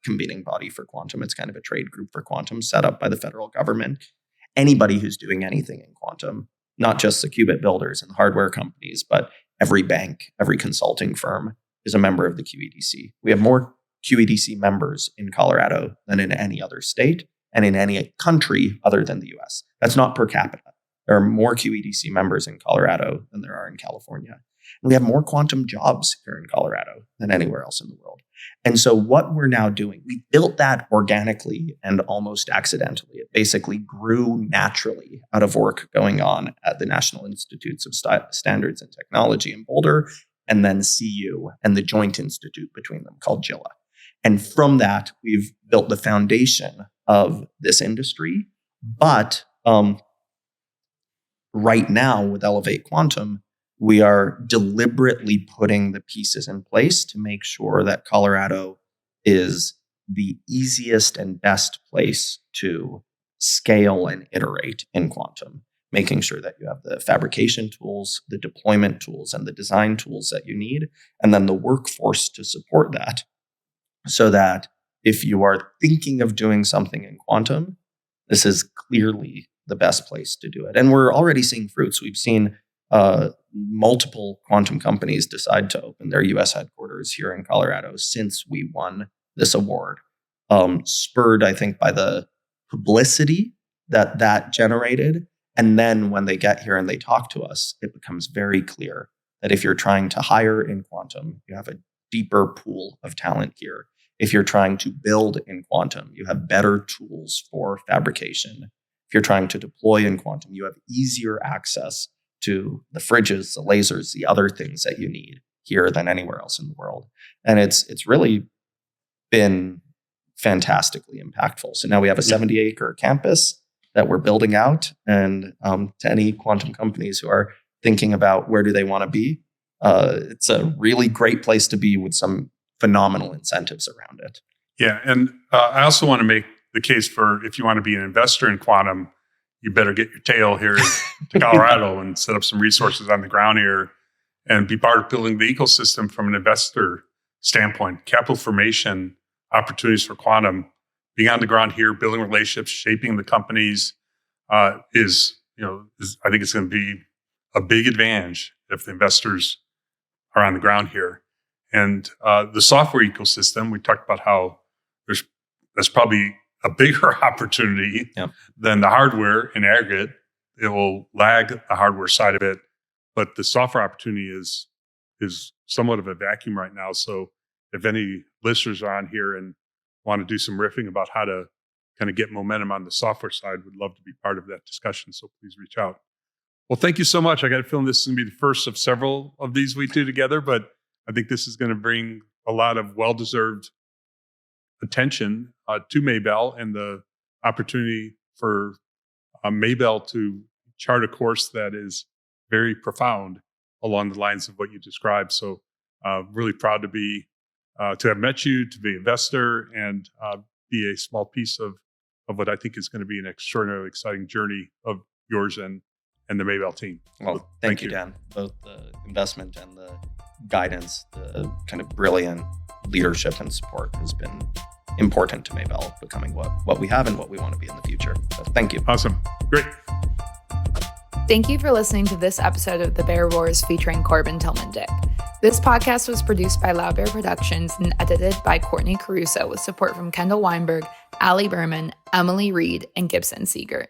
Speaker 3: convening body for quantum, it's kind of a trade group for quantum set up by the federal government. Anybody who's doing anything in quantum, not just the qubit builders and hardware companies, but every bank, every consulting firm is a member of the QEDC. We have more QEDC members in Colorado than in any other state and in any country other than the US. That's not per capita. There are more QEDC members in Colorado than there are in California. And we have more quantum jobs here in Colorado than anywhere else in the world. And so what we're now doing, we built that organically and almost accidentally. It basically grew naturally out of work going on at the National Institutes of Standards and Technology in Boulder, and then CU and the joint institute between them called JILA. And from that, we've built the foundation of this industry. But right now with Elevate Quantum, we are deliberately putting the pieces in place to make sure that Colorado is the easiest and best place to scale and iterate in quantum, making sure that you have the fabrication tools, the deployment tools, and the design tools that you need, and then the workforce to support that, so that if you are thinking of doing something in quantum, this is clearly the best place to do it. And we're already seeing fruits. We've seen multiple quantum companies decide to open their US headquarters here in Colorado since we won this award, spurred, I think, by the publicity that generated. And then when they get here and they talk to us, it becomes very clear that if you're trying to hire in quantum, you have a deeper pool of talent here. If you're trying to build in quantum, you have better tools for fabrication. If you're trying to deploy in quantum, you have easier access to the fridges, the lasers, the other things that you need here than anywhere else in the world. And it's really been fantastically impactful. So now we have a 70-acre campus that we're building out. And to any quantum companies who are thinking about where do they want to be, it's a really great place to be with some phenomenal incentives around it.
Speaker 2: Yeah. And I also want to make the case for, if you want to be an investor in quantum, you better get your tail here to Colorado and set up some resources on the ground here and be part of building the ecosystem from an investor standpoint. Capital formation opportunities for quantum, being on the ground here, building relationships, shaping the companies I think it's going to be a big advantage if the investors are on the ground here. And the software ecosystem, we talked about how there's probably a bigger opportunity than the hardware in aggregate. It will lag the hardware side of it, but the software opportunity is somewhat of a vacuum right now. So if any listeners are on here and want to do some riffing about how to kind of get momentum on the software side, would love to be part of that discussion. So please reach out. Well, thank you so much. I got a feeling this is going to be the first of several of these we do together, but I think this is going to bring a lot of well-deserved attention to Maybell and the opportunity for Maybell to chart a course that is very profound along the lines of what you described. So really proud to have met you, to be an investor, and be a small piece of what I think is going to be an extraordinarily exciting journey of yours and the Maybell team.
Speaker 3: Well,
Speaker 2: so,
Speaker 3: thank you, Dan. Both the investment and the guidance, the kind of brilliant leadership and support has been important to Maybell becoming what we have and what we want to be in the future. So thank you.
Speaker 2: Awesome. Great.
Speaker 1: Thank you for listening to this episode of The Bear Wars featuring Corban Tillemann Dick. This podcast was produced by Loud Bear Productions and edited by Courtney Caruso with support from Kendall Weinberg, Allie Berman, Emily Reed, and Gibson Siegert.